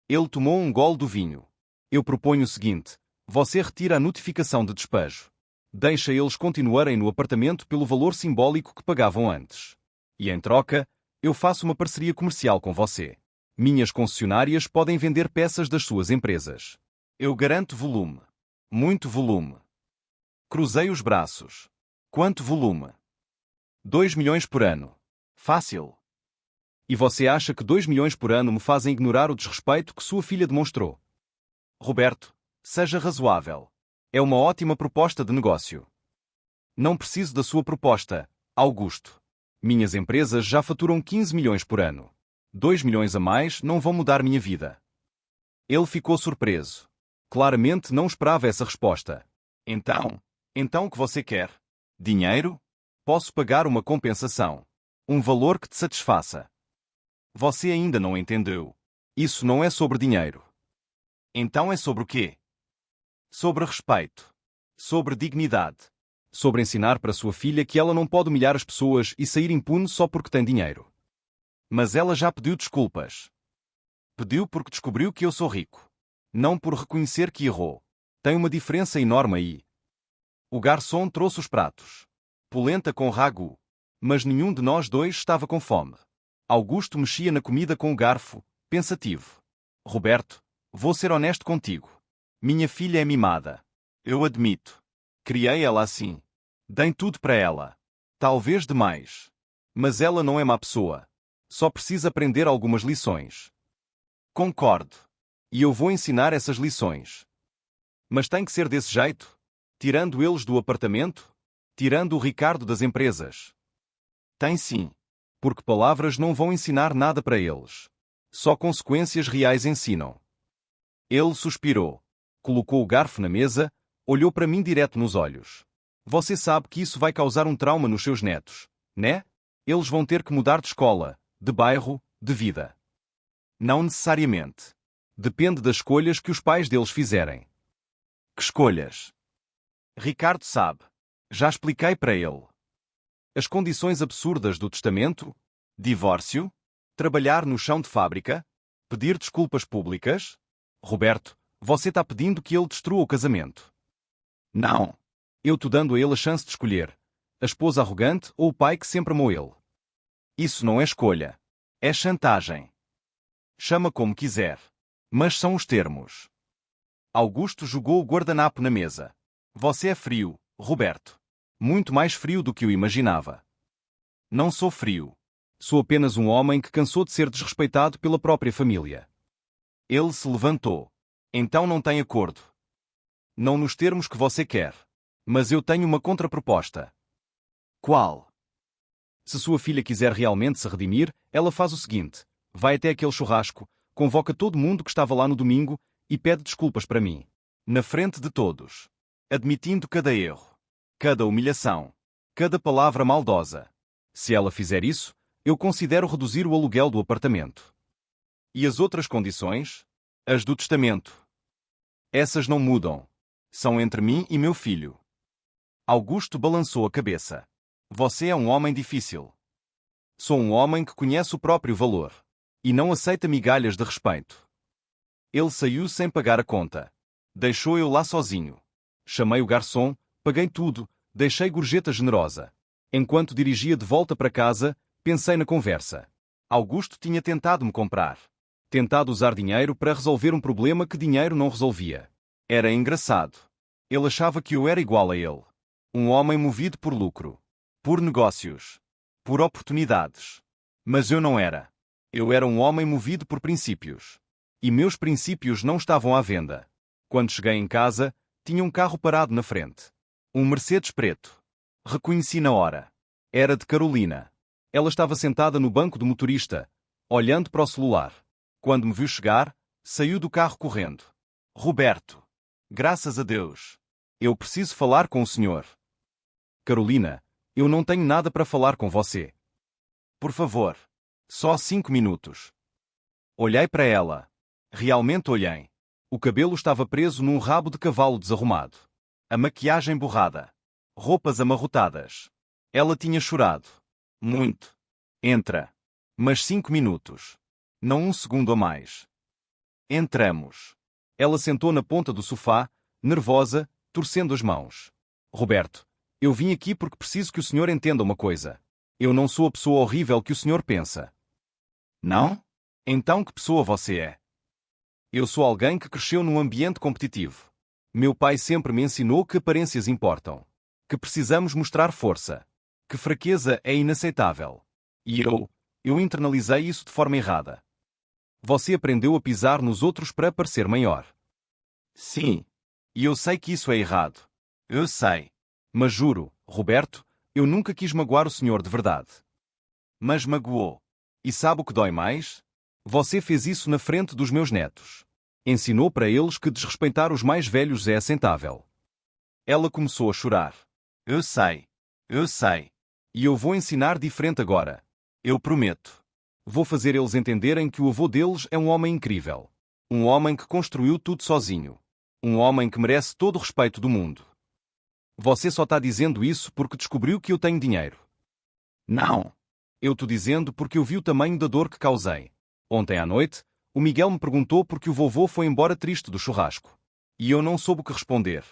Ele tomou um gole do vinho. Eu proponho o seguinte: você retira a notificação de despejo. Deixa eles continuarem no apartamento pelo valor simbólico que pagavam antes. E em troca, eu faço uma parceria comercial com você. Minhas concessionárias podem vender peças das suas empresas. Eu garanto volume. Muito volume. Cruzei os braços. Quanto volume? 2 milhões por ano. Fácil. E você acha que 2 milhões por ano me fazem ignorar o desrespeito que sua filha demonstrou? Roberto, seja razoável. É uma ótima proposta de negócio. Não preciso da sua proposta, Augusto. Minhas empresas já faturam 15 milhões por ano. 2 milhões a mais não vão mudar minha vida. Ele ficou surpreso. Claramente não esperava essa resposta. Então o que você quer? Dinheiro? Posso pagar uma compensação. Um valor que te satisfaça. Você ainda não entendeu. Isso não é sobre dinheiro. Então é sobre o quê? Sobre respeito. Sobre dignidade. Sobre ensinar para sua filha que ela não pode humilhar as pessoas e sair impune só porque tem dinheiro. Mas ela já pediu desculpas. Pediu porque descobriu que eu sou rico. Não por reconhecer que errou. Tem uma diferença enorme aí. O garçom trouxe os pratos. Polenta com ragu. Mas nenhum de nós dois estava com fome. Augusto mexia na comida com o garfo, pensativo. Roberto, vou ser honesto contigo. Minha filha é mimada. Eu admito. Criei ela assim. Dei tudo para ela. Talvez demais. Mas ela não é má pessoa. Só precisa aprender algumas lições. Concordo. E eu vou ensinar essas lições. Mas tem que ser desse jeito? Tirando eles do apartamento? Tirando o Ricardo das empresas? Tem sim. Porque palavras não vão ensinar nada para eles. Só consequências reais ensinam. Ele suspirou. Colocou o garfo na mesa, olhou para mim direto nos olhos. Você sabe que isso vai causar um trauma nos seus netos, né? Eles vão ter que mudar de escola, de bairro, de vida. Não necessariamente. Depende das escolhas que os pais deles fizerem. Que escolhas? Ricardo sabe. Já expliquei para ele. As condições absurdas do testamento, divórcio, trabalhar no chão de fábrica, pedir desculpas públicas. Roberto, você está pedindo que ele destrua o casamento. Não. Eu estou dando a ele a chance de escolher. A esposa arrogante ou o pai que sempre amou ele. Isso não é escolha. É chantagem. Chama como quiser. Mas são os termos. Augusto jogou o guardanapo na mesa. Você é frio, Roberto. Muito mais frio do que eu imaginava. Não sou frio. Sou apenas um homem que cansou de ser desrespeitado pela própria família. Ele se levantou. Então não tem acordo. Não nos termos que você quer. Mas eu tenho uma contraproposta. Qual? Se sua filha quiser realmente se redimir, ela faz o seguinte: vai até aquele churrasco, convoca todo mundo que estava lá no domingo e pede desculpas para mim. Na frente de todos. Admitindo cada erro. Cada humilhação. Cada palavra maldosa. Se ela fizer isso, eu considero reduzir o aluguel do apartamento. E as outras condições? As do testamento. Essas não mudam. São entre mim e meu filho. Augusto balançou a cabeça. Você é um homem difícil. Sou um homem que conhece o próprio valor. E não aceita migalhas de respeito. Ele saiu sem pagar a conta. Deixou eu lá sozinho. Chamei o garçom, paguei tudo, deixei gorjeta generosa. Enquanto dirigia de volta para casa, pensei na conversa. Augusto tinha tentado me comprar. Tentado usar dinheiro para resolver um problema que dinheiro não resolvia. Era engraçado. Ele achava que eu era igual a ele. Um homem movido por lucro. Por negócios. Por oportunidades. Mas eu não era. Eu era um homem movido por princípios. E meus princípios não estavam à venda. Quando cheguei em casa, tinha um carro parado na frente. Um Mercedes preto. Reconheci na hora. Era de Carolina. Ela estava sentada no banco do motorista, olhando para o celular. Quando me viu chegar, saiu do carro correndo. Roberto. Graças a Deus. Eu preciso falar com o senhor. Carolina, eu não tenho nada para falar com você. Por favor. Só 5 minutos. Olhei para ela. Realmente olhei. O cabelo estava preso num rabo de cavalo desarrumado. A maquiagem borrada. Roupas amarrotadas. Ela tinha chorado. Muito. Entra. Mas 5 minutos. Não um segundo a mais. Entramos. Ela sentou na ponta do sofá, nervosa, torcendo as mãos. Roberto, eu vim aqui porque preciso que o senhor entenda uma coisa. Eu não sou a pessoa horrível que o senhor pensa. Não? Então que pessoa você é? Eu sou alguém que cresceu num ambiente competitivo. Meu pai sempre me ensinou que aparências importam. Que precisamos mostrar força. Que fraqueza é inaceitável. E eu internalizei isso de forma errada. Você aprendeu a pisar nos outros para parecer maior. Sim. E eu sei que isso é errado. Eu sei. Mas juro, Roberto, eu nunca quis magoar o senhor de verdade. Mas magoou. E sabe o que dói mais? Você fez isso na frente dos meus netos. Ensinou para eles que desrespeitar os mais velhos é aceitável. Ela começou a chorar. Eu sei. Eu sei. E eu vou ensinar diferente agora. Eu prometo. Vou fazer eles entenderem que o avô deles é um homem incrível. Um homem que construiu tudo sozinho. Um homem que merece todo o respeito do mundo. Você só está dizendo isso porque descobriu que eu tenho dinheiro. Não. Eu estou dizendo porque eu vi o tamanho da dor que causei. Ontem à noite, o Miguel me perguntou porque o vovô foi embora triste do churrasco. E eu não soube o que responder.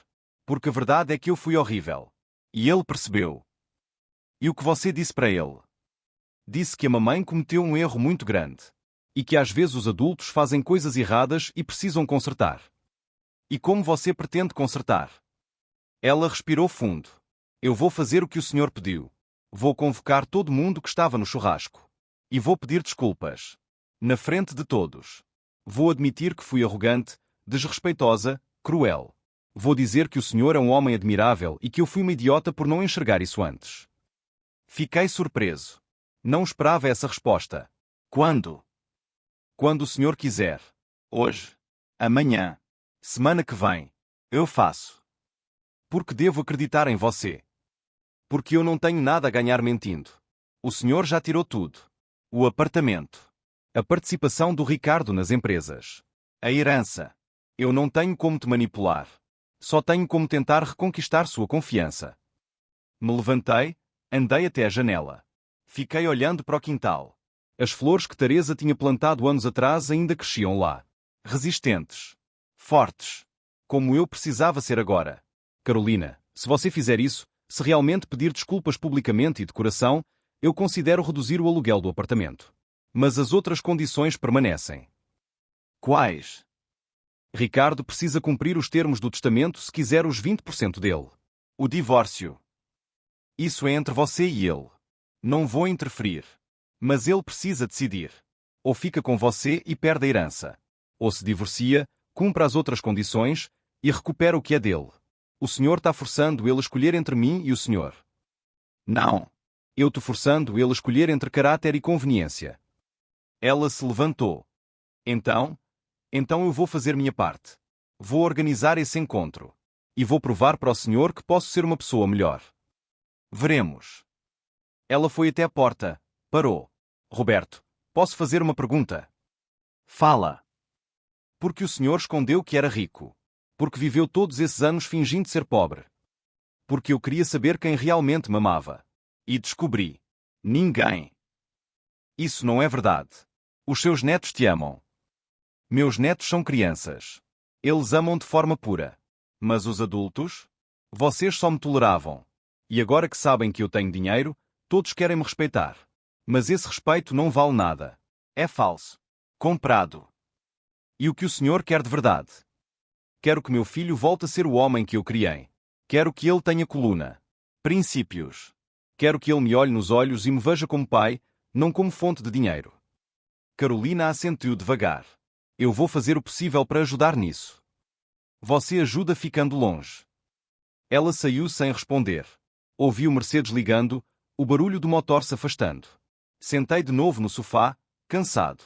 Porque a verdade é que eu fui horrível. E ele percebeu. E o que você disse para ele? Disse que a mamãe cometeu um erro muito grande. E que às vezes os adultos fazem coisas erradas e precisam consertar. E como você pretende consertar? Ela respirou fundo. Eu vou fazer o que o senhor pediu. Vou convocar todo mundo que estava no churrasco. E vou pedir desculpas. Na frente de todos. Vou admitir que fui arrogante, desrespeitosa, cruel. Vou dizer que o senhor é um homem admirável e que eu fui uma idiota por não enxergar isso antes. Fiquei surpreso. Não esperava essa resposta. Quando? Quando o senhor quiser. Hoje. Amanhã. Semana que vem. Eu faço. Porque devo acreditar em você. Porque eu não tenho nada a ganhar mentindo. O senhor já tirou tudo. O apartamento. A participação do Ricardo nas empresas. A herança. Eu não tenho como te manipular. Só tenho como tentar reconquistar sua confiança. Me levantei, andei até a janela. Fiquei olhando para o quintal. As flores que Teresa tinha plantado anos atrás ainda cresciam lá. Resistentes. Fortes. Como eu precisava ser agora. Carolina, se você fizer isso, se realmente pedir desculpas publicamente e de coração, eu considero reduzir o aluguel do apartamento. Mas as outras condições permanecem. Quais? Ricardo precisa cumprir os termos do testamento se quiser os 20% dele. O divórcio. Isso é entre você e ele. Não vou interferir. Mas ele precisa decidir. Ou fica com você e perde a herança. Ou se divorcia, cumpre as outras condições e recupera o que é dele. O senhor está forçando ele a escolher entre mim e o senhor. Não. Eu estou forçando ele a escolher entre caráter e conveniência. Ela se levantou. Então eu vou fazer minha parte. Vou organizar esse encontro. E vou provar para o senhor que posso ser uma pessoa melhor. Veremos. Ela foi até a porta. Parou. Roberto, posso fazer uma pergunta? Fala. Porque o senhor escondeu que era rico. Porque viveu todos esses anos fingindo ser pobre. Porque eu queria saber quem realmente me amava. E descobri. Ninguém. Isso não é verdade. Os seus netos te amam. Meus netos são crianças. Eles amam de forma pura. Mas os adultos? Vocês só me toleravam. E agora que sabem que eu tenho dinheiro, todos querem me respeitar. Mas esse respeito não vale nada. É falso. Comprado. E o que o senhor quer de verdade? Quero que meu filho volte a ser o homem que eu criei. Quero que ele tenha coluna. Princípios. Quero que ele me olhe nos olhos e me veja como pai, não como fonte de dinheiro. Carolina assentiu devagar. Eu vou fazer o possível para ajudar nisso. Você ajuda ficando longe. Ela saiu sem responder. Ouviu Mercedes ligando, o barulho do motor se afastando. Sentei de novo no sofá, cansado.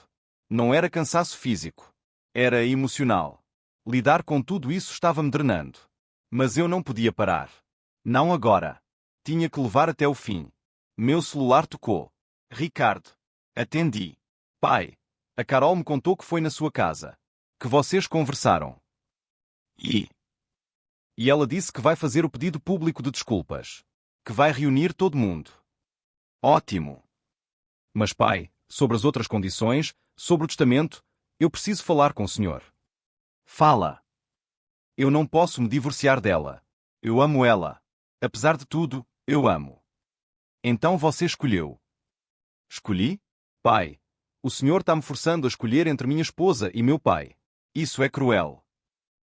Não era cansaço físico. Era emocional. Lidar com tudo isso estava-me drenando. Mas eu não podia parar. Não agora. Tinha que levar até o fim. Meu celular tocou. Ricardo. Atendi. Pai, a Carol me contou que foi na sua casa. Que vocês conversaram. E ela disse que vai fazer o pedido público de desculpas. Que vai reunir todo mundo. Ótimo. Mas pai, sobre as outras condições, sobre o testamento, eu preciso falar com o senhor. Fala. Eu não posso me divorciar dela. Eu amo ela. Apesar de tudo, eu amo. Então você escolheu. Escolhi? Pai, o senhor está me forçando a escolher entre minha esposa e meu pai. Isso é cruel.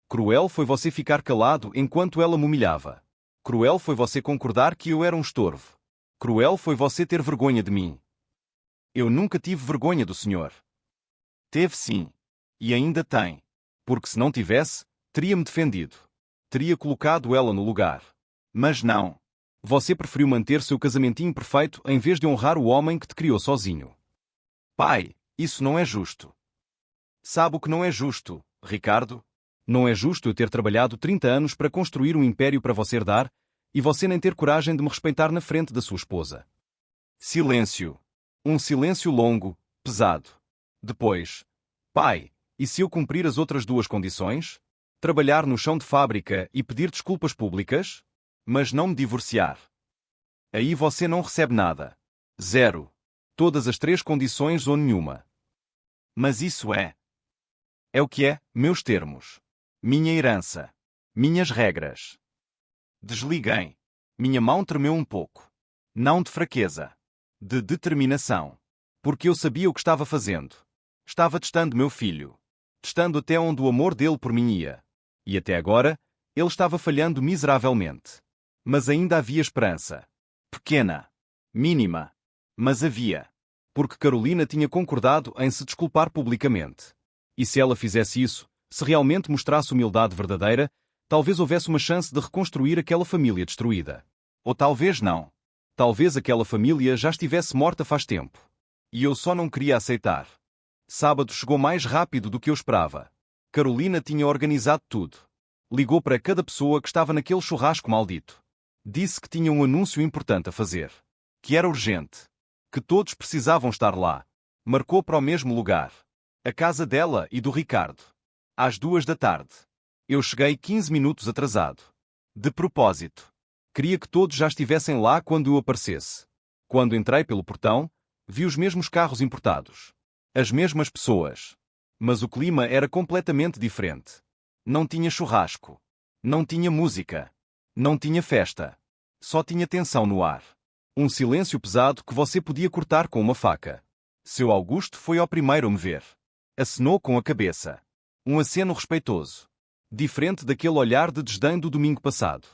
Cruel foi você ficar calado enquanto ela me humilhava. Cruel foi você concordar que eu era um estorvo. Cruel foi você ter vergonha de mim. Eu nunca tive vergonha do senhor. Teve sim. E ainda tem. Porque se não tivesse, teria-me defendido. Teria colocado ela no lugar. Mas não. Você preferiu manter seu casamentinho perfeito em vez de honrar o homem que te criou sozinho. Pai, isso não é justo. Sabe o que não é justo, Ricardo? Não é justo eu ter trabalhado 30 anos para construir um império para você herdar, e você nem ter coragem de me respeitar na frente da sua esposa. Silêncio. Um silêncio longo, pesado. Depois. Pai, e se eu cumprir as outras duas condições? Trabalhar no chão de fábrica e pedir desculpas públicas? Mas não me divorciar. Aí você não recebe nada. Zero. Todas as 3 condições ou nenhuma. Mas isso é. É o que é, meus termos. Minha herança. Minhas regras. Desliguei. Minha mão tremeu um pouco. Não de fraqueza. De determinação. Porque eu sabia o que estava fazendo. Estava testando meu filho. Testando até onde o amor dele por mim ia. E até agora, ele estava falhando miseravelmente. Mas ainda havia esperança. Pequena. Mínima. Mas havia. Porque Carolina tinha concordado em se desculpar publicamente. E se ela fizesse isso, se realmente mostrasse humildade verdadeira, talvez houvesse uma chance de reconstruir aquela família destruída. Ou talvez não. Talvez aquela família já estivesse morta faz tempo. E eu só não queria aceitar. Sábado chegou mais rápido do que eu esperava. Carolina tinha organizado tudo. Ligou para cada pessoa que estava naquele churrasco maldito. Disse que tinha um anúncio importante a fazer. Que era urgente. Que todos precisavam estar lá. Marcou para o mesmo lugar. A casa dela e do Ricardo. Às 2 da tarde. Eu cheguei 15 minutos atrasado. De propósito. Queria que todos já estivessem lá quando eu aparecesse. Quando entrei pelo portão, vi os mesmos carros importados. As mesmas pessoas. Mas o clima era completamente diferente. Não tinha churrasco. Não tinha música. Não tinha festa. Só tinha tensão no ar. Um silêncio pesado que você podia cortar com uma faca. Seu Augusto foi ao primeiro a me ver. Acenou com a cabeça. Um aceno respeitoso. Diferente daquele olhar de desdém do domingo passado.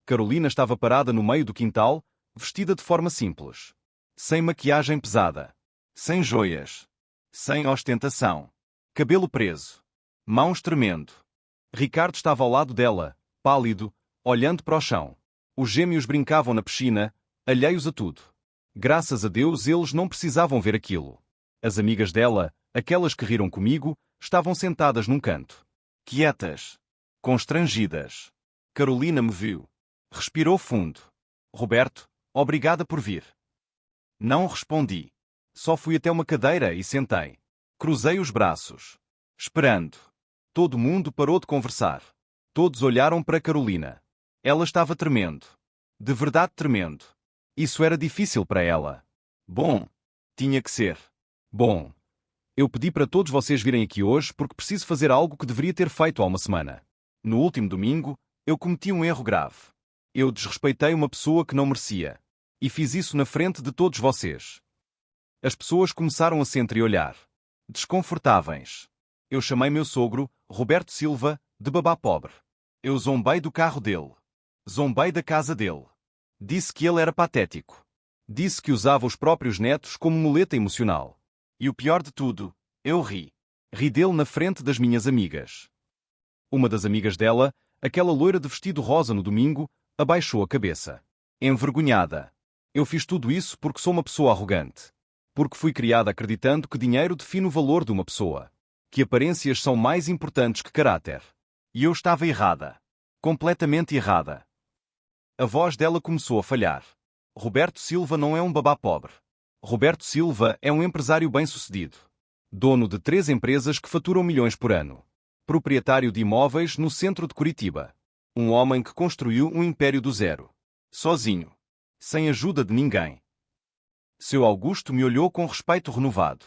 Carolina estava parada no meio do quintal, vestida de forma simples. Sem maquiagem pesada. Sem joias. Sem ostentação. Cabelo preso. Mãos tremendo. Ricardo estava ao lado dela, pálido, olhando para o chão. Os gêmeos brincavam na piscina, alheios a tudo. Graças a Deus eles não precisavam ver aquilo. As amigas dela, aquelas que riram comigo, estavam sentadas num canto. Quietas. Constrangidas. Carolina me viu. Respirou fundo. Roberto, obrigada por vir. Não respondi. Só fui até uma cadeira e sentei. Cruzei os braços. Esperando. Todo mundo parou de conversar. Todos olharam para Carolina. Ela estava tremendo. De verdade tremendo. Isso era difícil para ela. Bom. Tinha que ser. Bom. Eu pedi para todos vocês virem aqui hoje porque preciso fazer algo que deveria ter feito há uma semana. No último domingo, eu cometi um erro grave. Eu desrespeitei uma pessoa que não merecia. E fiz isso na frente de todos vocês. As pessoas começaram a se entreolhar. Desconfortáveis. Eu chamei meu sogro, Roberto Silva, de babá pobre. Eu zombei do carro dele. Zombei da casa dele. Disse que ele era patético. Disse que usava os próprios netos como muleta emocional. E o pior de tudo, eu ri. Ri dele na frente das minhas amigas. Uma das amigas dela, aquela loira de vestido rosa no domingo, abaixou a cabeça. Envergonhada. Eu fiz tudo isso porque sou uma pessoa arrogante. Porque fui criada acreditando que dinheiro define o valor de uma pessoa. Que aparências são mais importantes que caráter. E eu estava errada. Completamente errada. A voz dela começou a falhar. Roberto Silva não é um babá pobre. Roberto Silva é um empresário bem-sucedido. Dono de 3 empresas que faturam milhões por ano. Proprietário de imóveis no centro de Curitiba. Um homem que construiu um império do zero. Sozinho. Sem ajuda de ninguém. Seu Augusto me olhou com respeito renovado.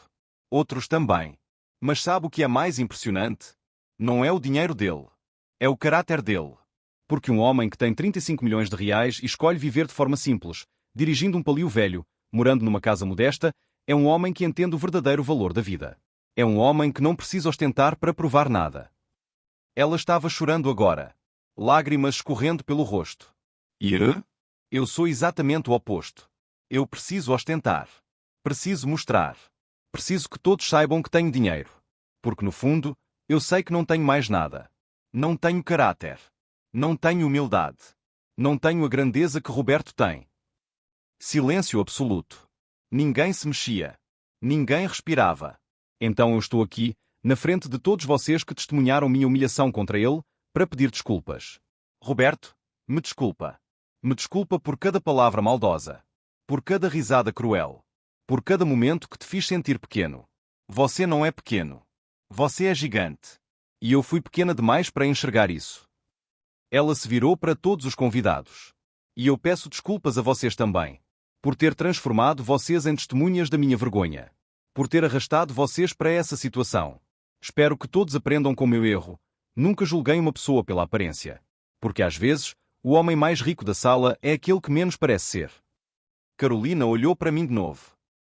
Outros também. Mas sabe o que é mais impressionante? Não é o dinheiro dele. É o caráter dele. Porque um homem que tem 35 milhões de reais e escolhe viver de forma simples, dirigindo um palio velho, morando numa casa modesta, é um homem que entende o verdadeiro valor da vida. É um homem que não precisa ostentar para provar nada. Ela estava chorando agora. Lágrimas escorrendo pelo rosto. E eu sou exatamente o oposto. Eu preciso ostentar. Preciso mostrar. Preciso que todos saibam que tenho dinheiro. Porque no fundo, eu sei que não tenho mais nada. Não tenho caráter. Não tenho humildade. Não tenho a grandeza que Roberto tem. Silêncio absoluto. Ninguém se mexia. Ninguém respirava. Então eu estou aqui, na frente de todos vocês que testemunharam minha humilhação contra ele, para pedir desculpas. Roberto, me desculpa. Me desculpa por cada palavra maldosa. Por cada risada cruel. Por cada momento que te fiz sentir pequeno. Você não é pequeno. Você é gigante. E eu fui pequena demais para enxergar isso. Ela se virou para todos os convidados. E eu peço desculpas a vocês também. Por ter transformado vocês em testemunhas da minha vergonha. Por ter arrastado vocês para essa situação. Espero que todos aprendam com o meu erro. Nunca julguei uma pessoa pela aparência. Porque às vezes, o homem mais rico da sala é aquele que menos parece ser. Carolina olhou para mim de novo.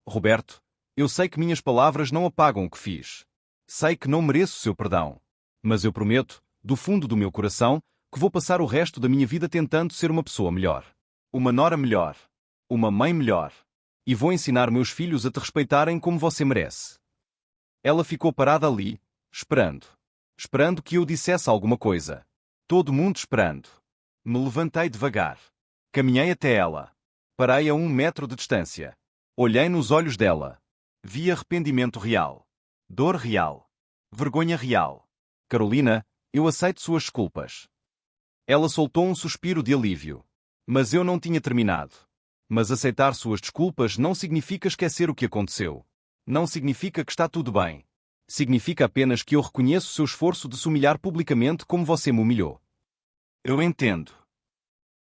Roberto, eu sei que minhas palavras não apagam o que fiz. Sei que não mereço seu perdão. Mas eu prometo, do fundo do meu coração, que vou passar o resto da minha vida tentando ser uma pessoa melhor. Uma nora melhor. Uma mãe melhor. E vou ensinar meus filhos a te respeitarem como você merece. Ela ficou parada ali, esperando. Esperando que eu dissesse alguma coisa. Todo mundo esperando. Me levantei devagar. Caminhei até ela. Parei a 1 metro de distância. Olhei nos olhos dela. Vi arrependimento real. Dor real. Vergonha real. Carolina, eu aceito suas desculpas. Ela soltou um suspiro de alívio. Mas eu não tinha terminado. Mas aceitar suas desculpas não significa esquecer o que aconteceu. Não significa que está tudo bem. Significa apenas que eu reconheço seu esforço de se humilhar publicamente como você me humilhou. Eu entendo.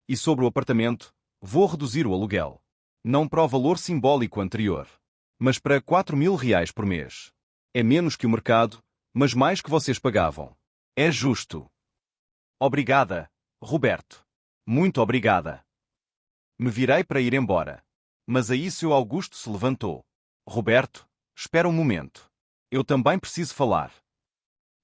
E sobre o apartamento, vou reduzir o aluguel. Não para o valor simbólico anterior. Mas para 4.000 reais por mês. É menos que o mercado, mas mais que vocês pagavam. É justo. Obrigada, Roberto. Muito obrigada. Me virei para ir embora. Mas aí seu Augusto se levantou. Roberto, espera um momento. Eu também preciso falar.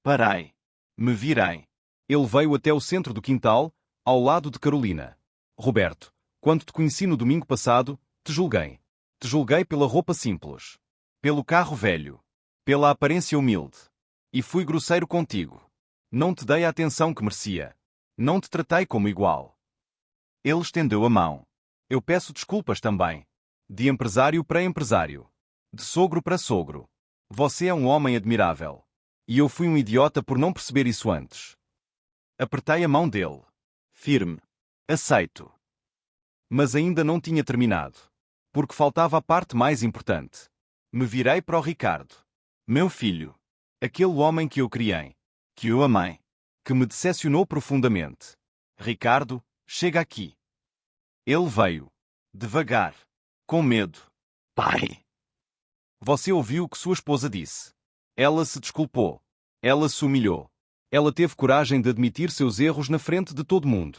Parei. Me virei. Ele veio até o centro do quintal, ao lado de Carolina. Roberto, quando te conheci no domingo passado, te julguei. Te julguei pela roupa simples. Pelo carro velho. Pela aparência humilde. E fui grosseiro contigo. Não te dei a atenção que merecia. Não te tratei como igual. Ele estendeu a mão. Eu peço desculpas também. De empresário para empresário. De sogro para sogro. Você é um homem admirável. E eu fui um idiota por não perceber isso antes. Apertei a mão dele. Firme. Aceito. Mas ainda não tinha terminado. Porque faltava a parte mais importante. Me virei para o Ricardo. Meu filho. Aquele homem que eu criei. Que eu amei. Que me decepcionou profundamente. Ricardo, chega aqui. Ele veio. Devagar. Com medo. Pai. Você ouviu o que sua esposa disse. Ela se desculpou. Ela se humilhou. Ela teve coragem de admitir seus erros na frente de todo mundo.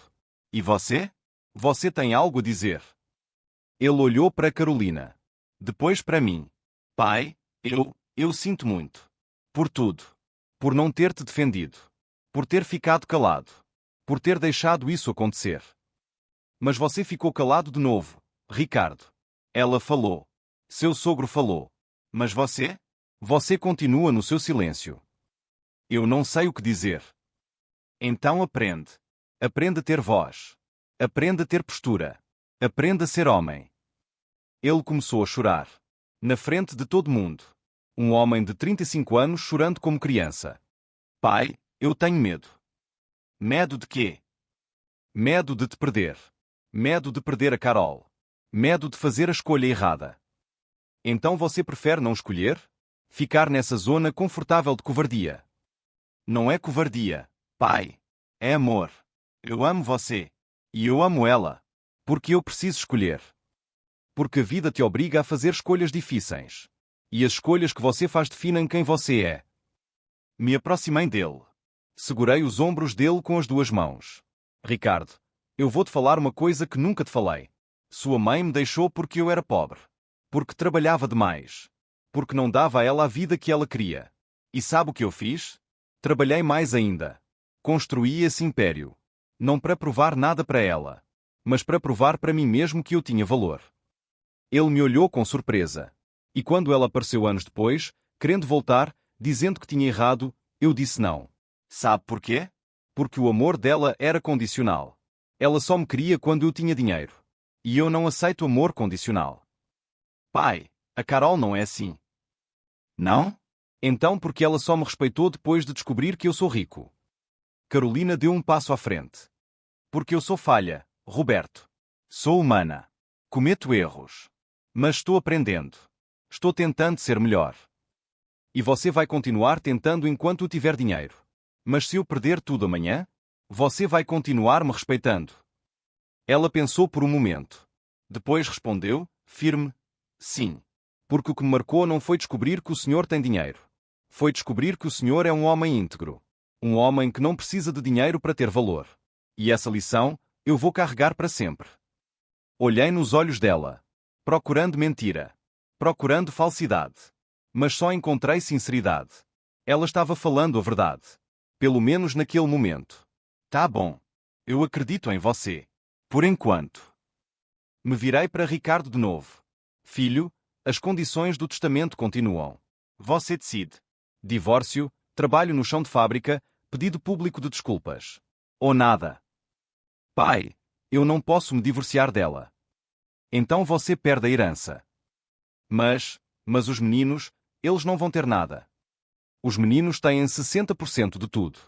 E você? Você tem algo a dizer? Ele olhou para Carolina. Depois para mim. Pai, eu sinto muito. Por tudo. Por não ter te defendido. Por ter ficado calado. Por ter deixado isso acontecer. Mas você ficou calado de novo, Ricardo. Ela falou. Seu sogro falou. Mas você? Você continua no seu silêncio. Eu não sei o que dizer. Então aprende. Aprende a ter voz. Aprende a ter postura. Aprende a ser homem. Ele começou a chorar. Na frente de todo mundo. Um homem de 35 anos chorando como criança. Pai, eu tenho medo. Medo de quê? Medo de te perder. Medo de perder a Carol. Medo de fazer a escolha errada. Então você prefere não escolher? Ficar nessa zona confortável de covardia. Não é covardia, pai. É amor. Eu amo você. E eu amo ela. Porque eu preciso escolher. Porque a vida te obriga a fazer escolhas difíceis. E as escolhas que você faz definem quem você é. Me aproximei dele. Segurei os ombros dele com as duas mãos. Ricardo, eu vou-te falar uma coisa que nunca te falei. Sua mãe me deixou porque eu era pobre. Porque trabalhava demais. Porque não dava a ela a vida que ela queria. E sabe o que eu fiz? Trabalhei mais ainda. Construí esse império. Não para provar nada para ela. Mas para provar para mim mesmo que eu tinha valor. Ele me olhou com surpresa. E quando ela apareceu anos depois, querendo voltar, dizendo que tinha errado, eu disse não. Sabe porquê? Porque o amor dela era condicional. Ela só me queria quando eu tinha dinheiro. E eu não aceito amor condicional. Pai, a Carol não é assim. Não? Então porque ela só me respeitou depois de descobrir que eu sou rico. Carolina deu um passo à frente. Porque eu sou falha, Roberto. Sou humana. Cometo erros. Mas estou aprendendo. Estou tentando ser melhor. E você vai continuar tentando enquanto tiver dinheiro. Mas se eu perder tudo amanhã, você vai continuar me respeitando. Ela pensou por um momento. Depois respondeu, firme, sim. Porque o que me marcou não foi descobrir que o senhor tem dinheiro. Foi descobrir que o senhor é um homem íntegro. Um homem que não precisa de dinheiro para ter valor. E essa lição, eu vou carregar para sempre. Olhei nos olhos dela. Procurando mentira. Procurando falsidade. Mas só encontrei sinceridade. Ela estava falando a verdade. Pelo menos naquele momento. Tá bom. Eu acredito em você. Por enquanto. Me virei para Ricardo de novo. Filho, as condições do testamento continuam. Você decide. Divórcio, trabalho no chão de fábrica, pedido público de desculpas. Ou nada. Pai, eu não posso me divorciar dela. Então você perde a herança. Mas os meninos, eles não vão ter nada. Os meninos têm 60% de tudo.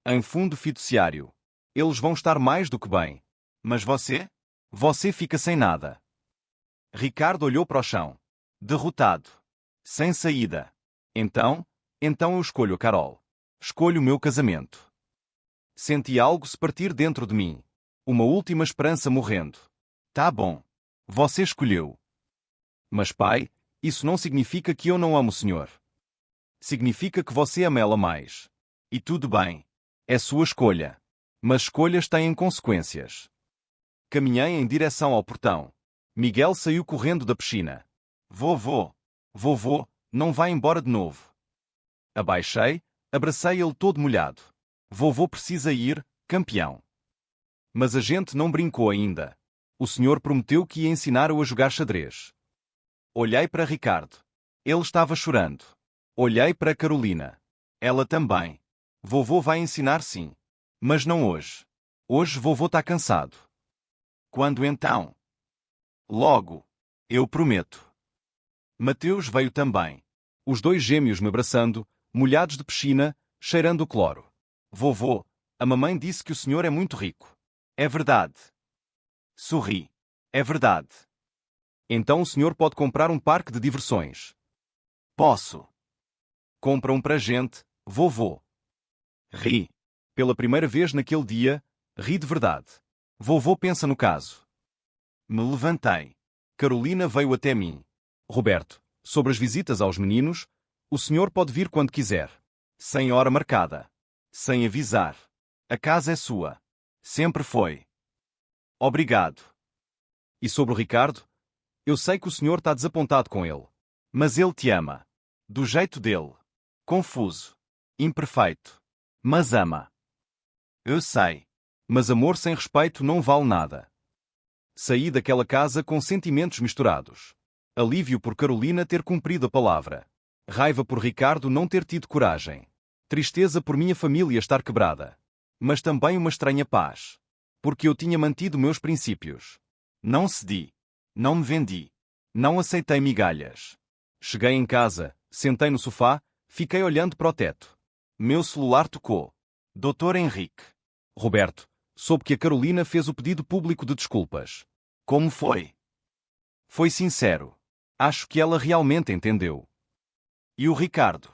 Em fundo fiduciário. Eles vão estar mais do que bem. Mas você? Você fica sem nada. Ricardo olhou para o chão. Derrotado. Sem saída. Então eu escolho a Carol. Escolho o meu casamento. Senti algo se partir dentro de mim. Uma última esperança morrendo. Tá bom. Você escolheu. Mas pai, isso não significa que eu não amo o senhor. Significa que você ama ela mais. E tudo bem. É sua escolha. Mas escolhas têm consequências. Caminhei em direção ao portão. Miguel saiu correndo da piscina. Vovô, não vá embora de novo. Abaixei, abracei ele todo molhado. Vovô precisa ir, campeão. Mas a gente não brincou ainda. O senhor prometeu que ia ensinar-o a jogar xadrez. Olhei para Ricardo. Ele estava chorando. Olhei para Carolina. Ela também. Vovô vai ensinar sim. Mas não hoje. Hoje vovô está cansado. Quando então? Logo. Eu prometo. Mateus veio também. Os dois gêmeos me abraçando, molhados de piscina, cheirando o cloro. Vovô, a mamãe disse que o senhor é muito rico. É verdade. Sorri. É verdade. Então o senhor pode comprar um parque de diversões. Posso. Compra um para gente, vovô. Ri. Pela primeira vez naquele dia, ri de verdade. Vovô pensa no caso. Me levantei. Carolina veio até mim. Roberto, sobre as visitas aos meninos, O senhor pode vir quando quiser. Sem hora marcada. Sem avisar. A casa é sua. Sempre foi. Obrigado. E sobre o Ricardo? Eu sei que o senhor está desapontado com ele. Mas ele te ama. Do jeito dele. Confuso. Imperfeito. Mas ama. Eu sei. Mas amor sem respeito não vale nada. Saí daquela casa com sentimentos misturados. Alívio por Carolina ter cumprido a palavra. Raiva por Ricardo não ter tido coragem. Tristeza por minha família estar quebrada. Mas também uma estranha paz. Porque eu tinha mantido meus princípios. Não cedi. Não me vendi. Não aceitei migalhas. Cheguei em casa, sentei no sofá, fiquei olhando para o teto. Meu celular tocou. Dr. Henrique. Roberto, soube que a Carolina fez o pedido público de desculpas. Como foi? Foi sincero. Acho que ela realmente entendeu. E o Ricardo?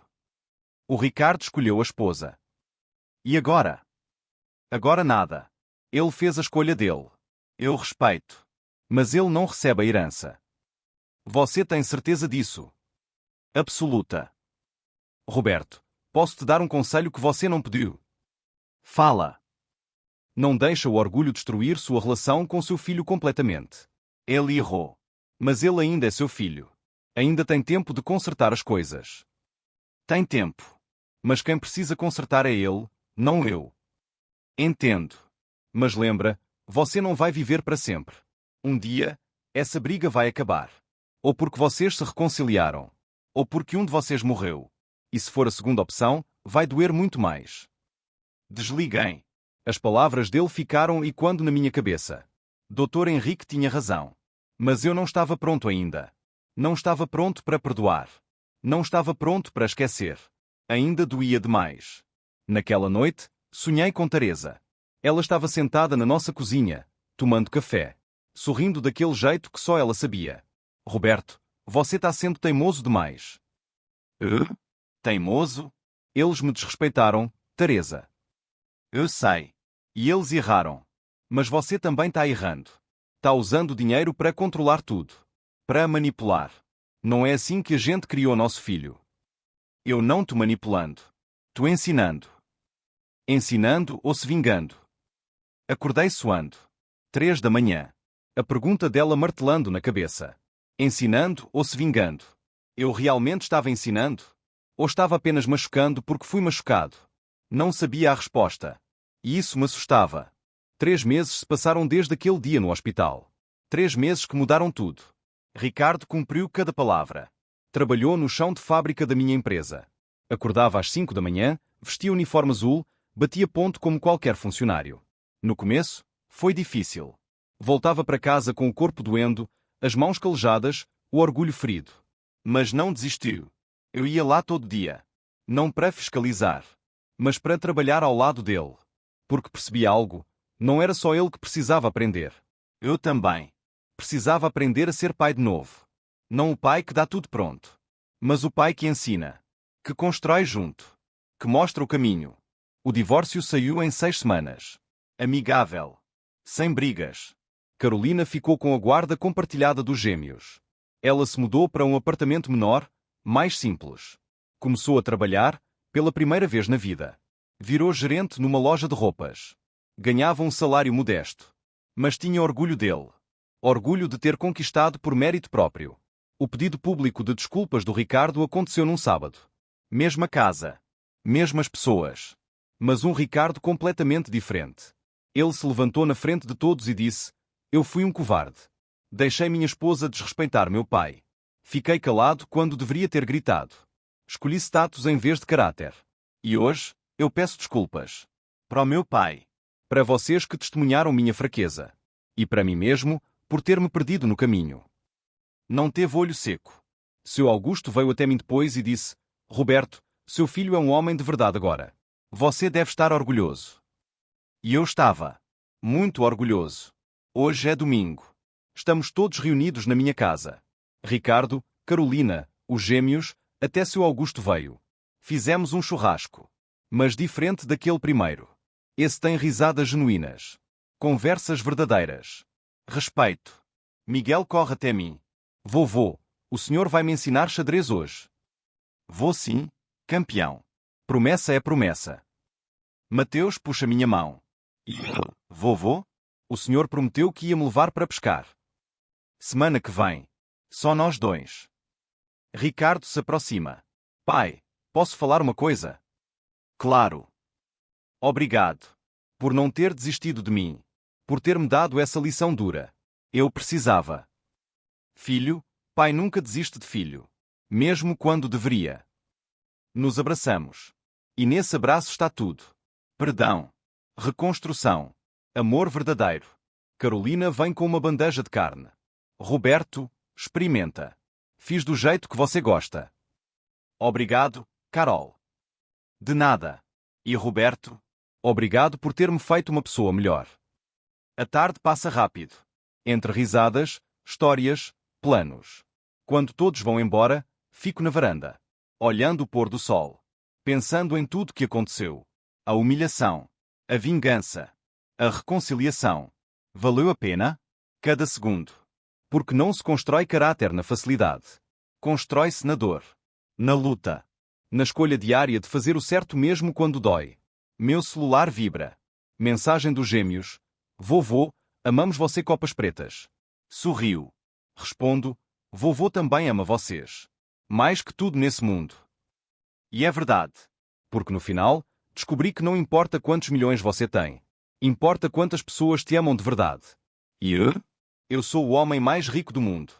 O Ricardo escolheu a esposa. E agora? Agora nada. Ele fez a escolha dele. Eu respeito. Mas ele não recebe a herança. Você tem certeza disso? Absoluta. Roberto, posso te dar um conselho que você não pediu? Fala. Não deixa o orgulho destruir sua relação com seu filho completamente. Ele errou. Mas ele ainda é seu filho. Ainda tem tempo de consertar as coisas. Tem tempo. Mas quem precisa consertar é ele, não eu. Entendo. Mas lembra, você não vai viver para sempre. Um dia, essa briga vai acabar. Ou porque vocês se reconciliaram. Ou porque um de vocês morreu. E se for a segunda opção, vai doer muito mais. Desliguei. As palavras dele ficaram ecoando na minha cabeça. Dr. Henrique tinha razão. Mas eu não estava pronto ainda. Não estava pronto para perdoar. Não estava pronto para esquecer. Ainda doía demais. Naquela noite, sonhei com Teresa. Ela estava sentada na nossa cozinha, tomando café. Sorrindo daquele jeito que só ela sabia. Roberto, você está sendo teimoso demais. Teimoso? Eles me desrespeitaram, Teresa. Eu sei. E eles erraram. Mas você também está errando. Está usando o dinheiro para controlar tudo. Para manipular. Não é assim que a gente criou nosso filho. Eu não te manipulando. Te ensinando. Ensinando ou se vingando. Acordei suando. 3 da manhã. A pergunta dela martelando na cabeça. Ensinando ou se vingando? Eu realmente estava ensinando? Ou estava apenas machucando porque fui machucado? Não sabia a resposta. E isso me assustava. 3 meses se passaram desde aquele dia no hospital. 3 meses que mudaram tudo. Ricardo cumpriu cada palavra. Trabalhou no chão de fábrica da minha empresa. Acordava às 5 da manhã, vestia uniforme azul, batia ponto como qualquer funcionário. No começo, foi difícil. Voltava para casa com o corpo doendo, as mãos calejadas, o orgulho ferido. Mas não desistiu. Eu ia lá todo dia. Não para fiscalizar, mas para trabalhar ao lado dele. Porque percebi algo, não era só ele que precisava aprender. Eu também. Precisava aprender a ser pai de novo. Não o pai que dá tudo pronto. Mas o pai que ensina. Que constrói junto. Que mostra o caminho. O divórcio saiu em 6 semanas. Amigável. Sem brigas. Carolina ficou com a guarda compartilhada dos gêmeos. Ela se mudou para um apartamento menor, mais simples. Começou a trabalhar, pela primeira vez na vida. Virou gerente numa loja de roupas. Ganhava um salário modesto. Mas tinha orgulho dele. Orgulho de ter conquistado por mérito próprio. O pedido público de desculpas do Ricardo aconteceu num sábado. Mesma casa. Mesmas pessoas. Mas um Ricardo completamente diferente. Ele se levantou na frente de todos e disse: eu fui um covarde. Deixei minha esposa desrespeitar meu pai. Fiquei calado quando deveria ter gritado. Escolhi status em vez de caráter. E hoje, eu peço desculpas. Para o meu pai. Para vocês que testemunharam minha fraqueza. E para mim mesmo, por ter-me perdido no caminho. Não teve olho seco. Seu Augusto veio até mim depois e disse: Roberto, seu filho é um homem de verdade agora. Você deve estar orgulhoso. E eu estava. Muito orgulhoso. Hoje é domingo. Estamos todos reunidos na minha casa. Ricardo, Carolina, os gêmeos, até seu Augusto veio. Fizemos um churrasco. Mas diferente daquele primeiro. Esse tem risadas genuínas. Conversas verdadeiras. Respeito. Miguel corre até mim. Vovô, o senhor vai me ensinar xadrez hoje. Vou sim, campeão. Promessa é promessa. Mateus puxa minha mão. Vovô? O senhor prometeu que ia me levar para pescar. Semana que vem. Só nós dois. Ricardo se aproxima. Pai, posso falar uma coisa? Claro. Obrigado. Por não ter desistido de mim. Por ter-me dado essa lição dura. Eu precisava. Filho, pai nunca desiste de filho. Mesmo quando deveria. Nos abraçamos. E nesse abraço está tudo. Perdão. Reconstrução. Amor verdadeiro. Carolina vem com uma bandeja de carne. Roberto, experimenta. Fiz do jeito que você gosta. Obrigado, Carol. De nada. E Roberto? Obrigado por ter-me feito uma pessoa melhor. A tarde passa rápido. Entre risadas, histórias, planos. Quando todos vão embora, fico na varanda. Olhando o pôr do sol. Pensando em tudo que aconteceu. A humilhação. A vingança. A reconciliação. Valeu a pena? Cada segundo. Porque não se constrói caráter na facilidade. Constrói-se na dor. Na luta. Na escolha diária de fazer o certo mesmo quando dói. Meu celular vibra. Mensagem dos gêmeos. Vovô, amamos você copas pretas. Sorriu. Respondo, vovô também ama vocês. Mais que tudo nesse mundo. E é verdade. Porque no final, descobri que não importa quantos milhões você tem. Importa quantas pessoas te amam de verdade. E eu sou o homem mais rico do mundo.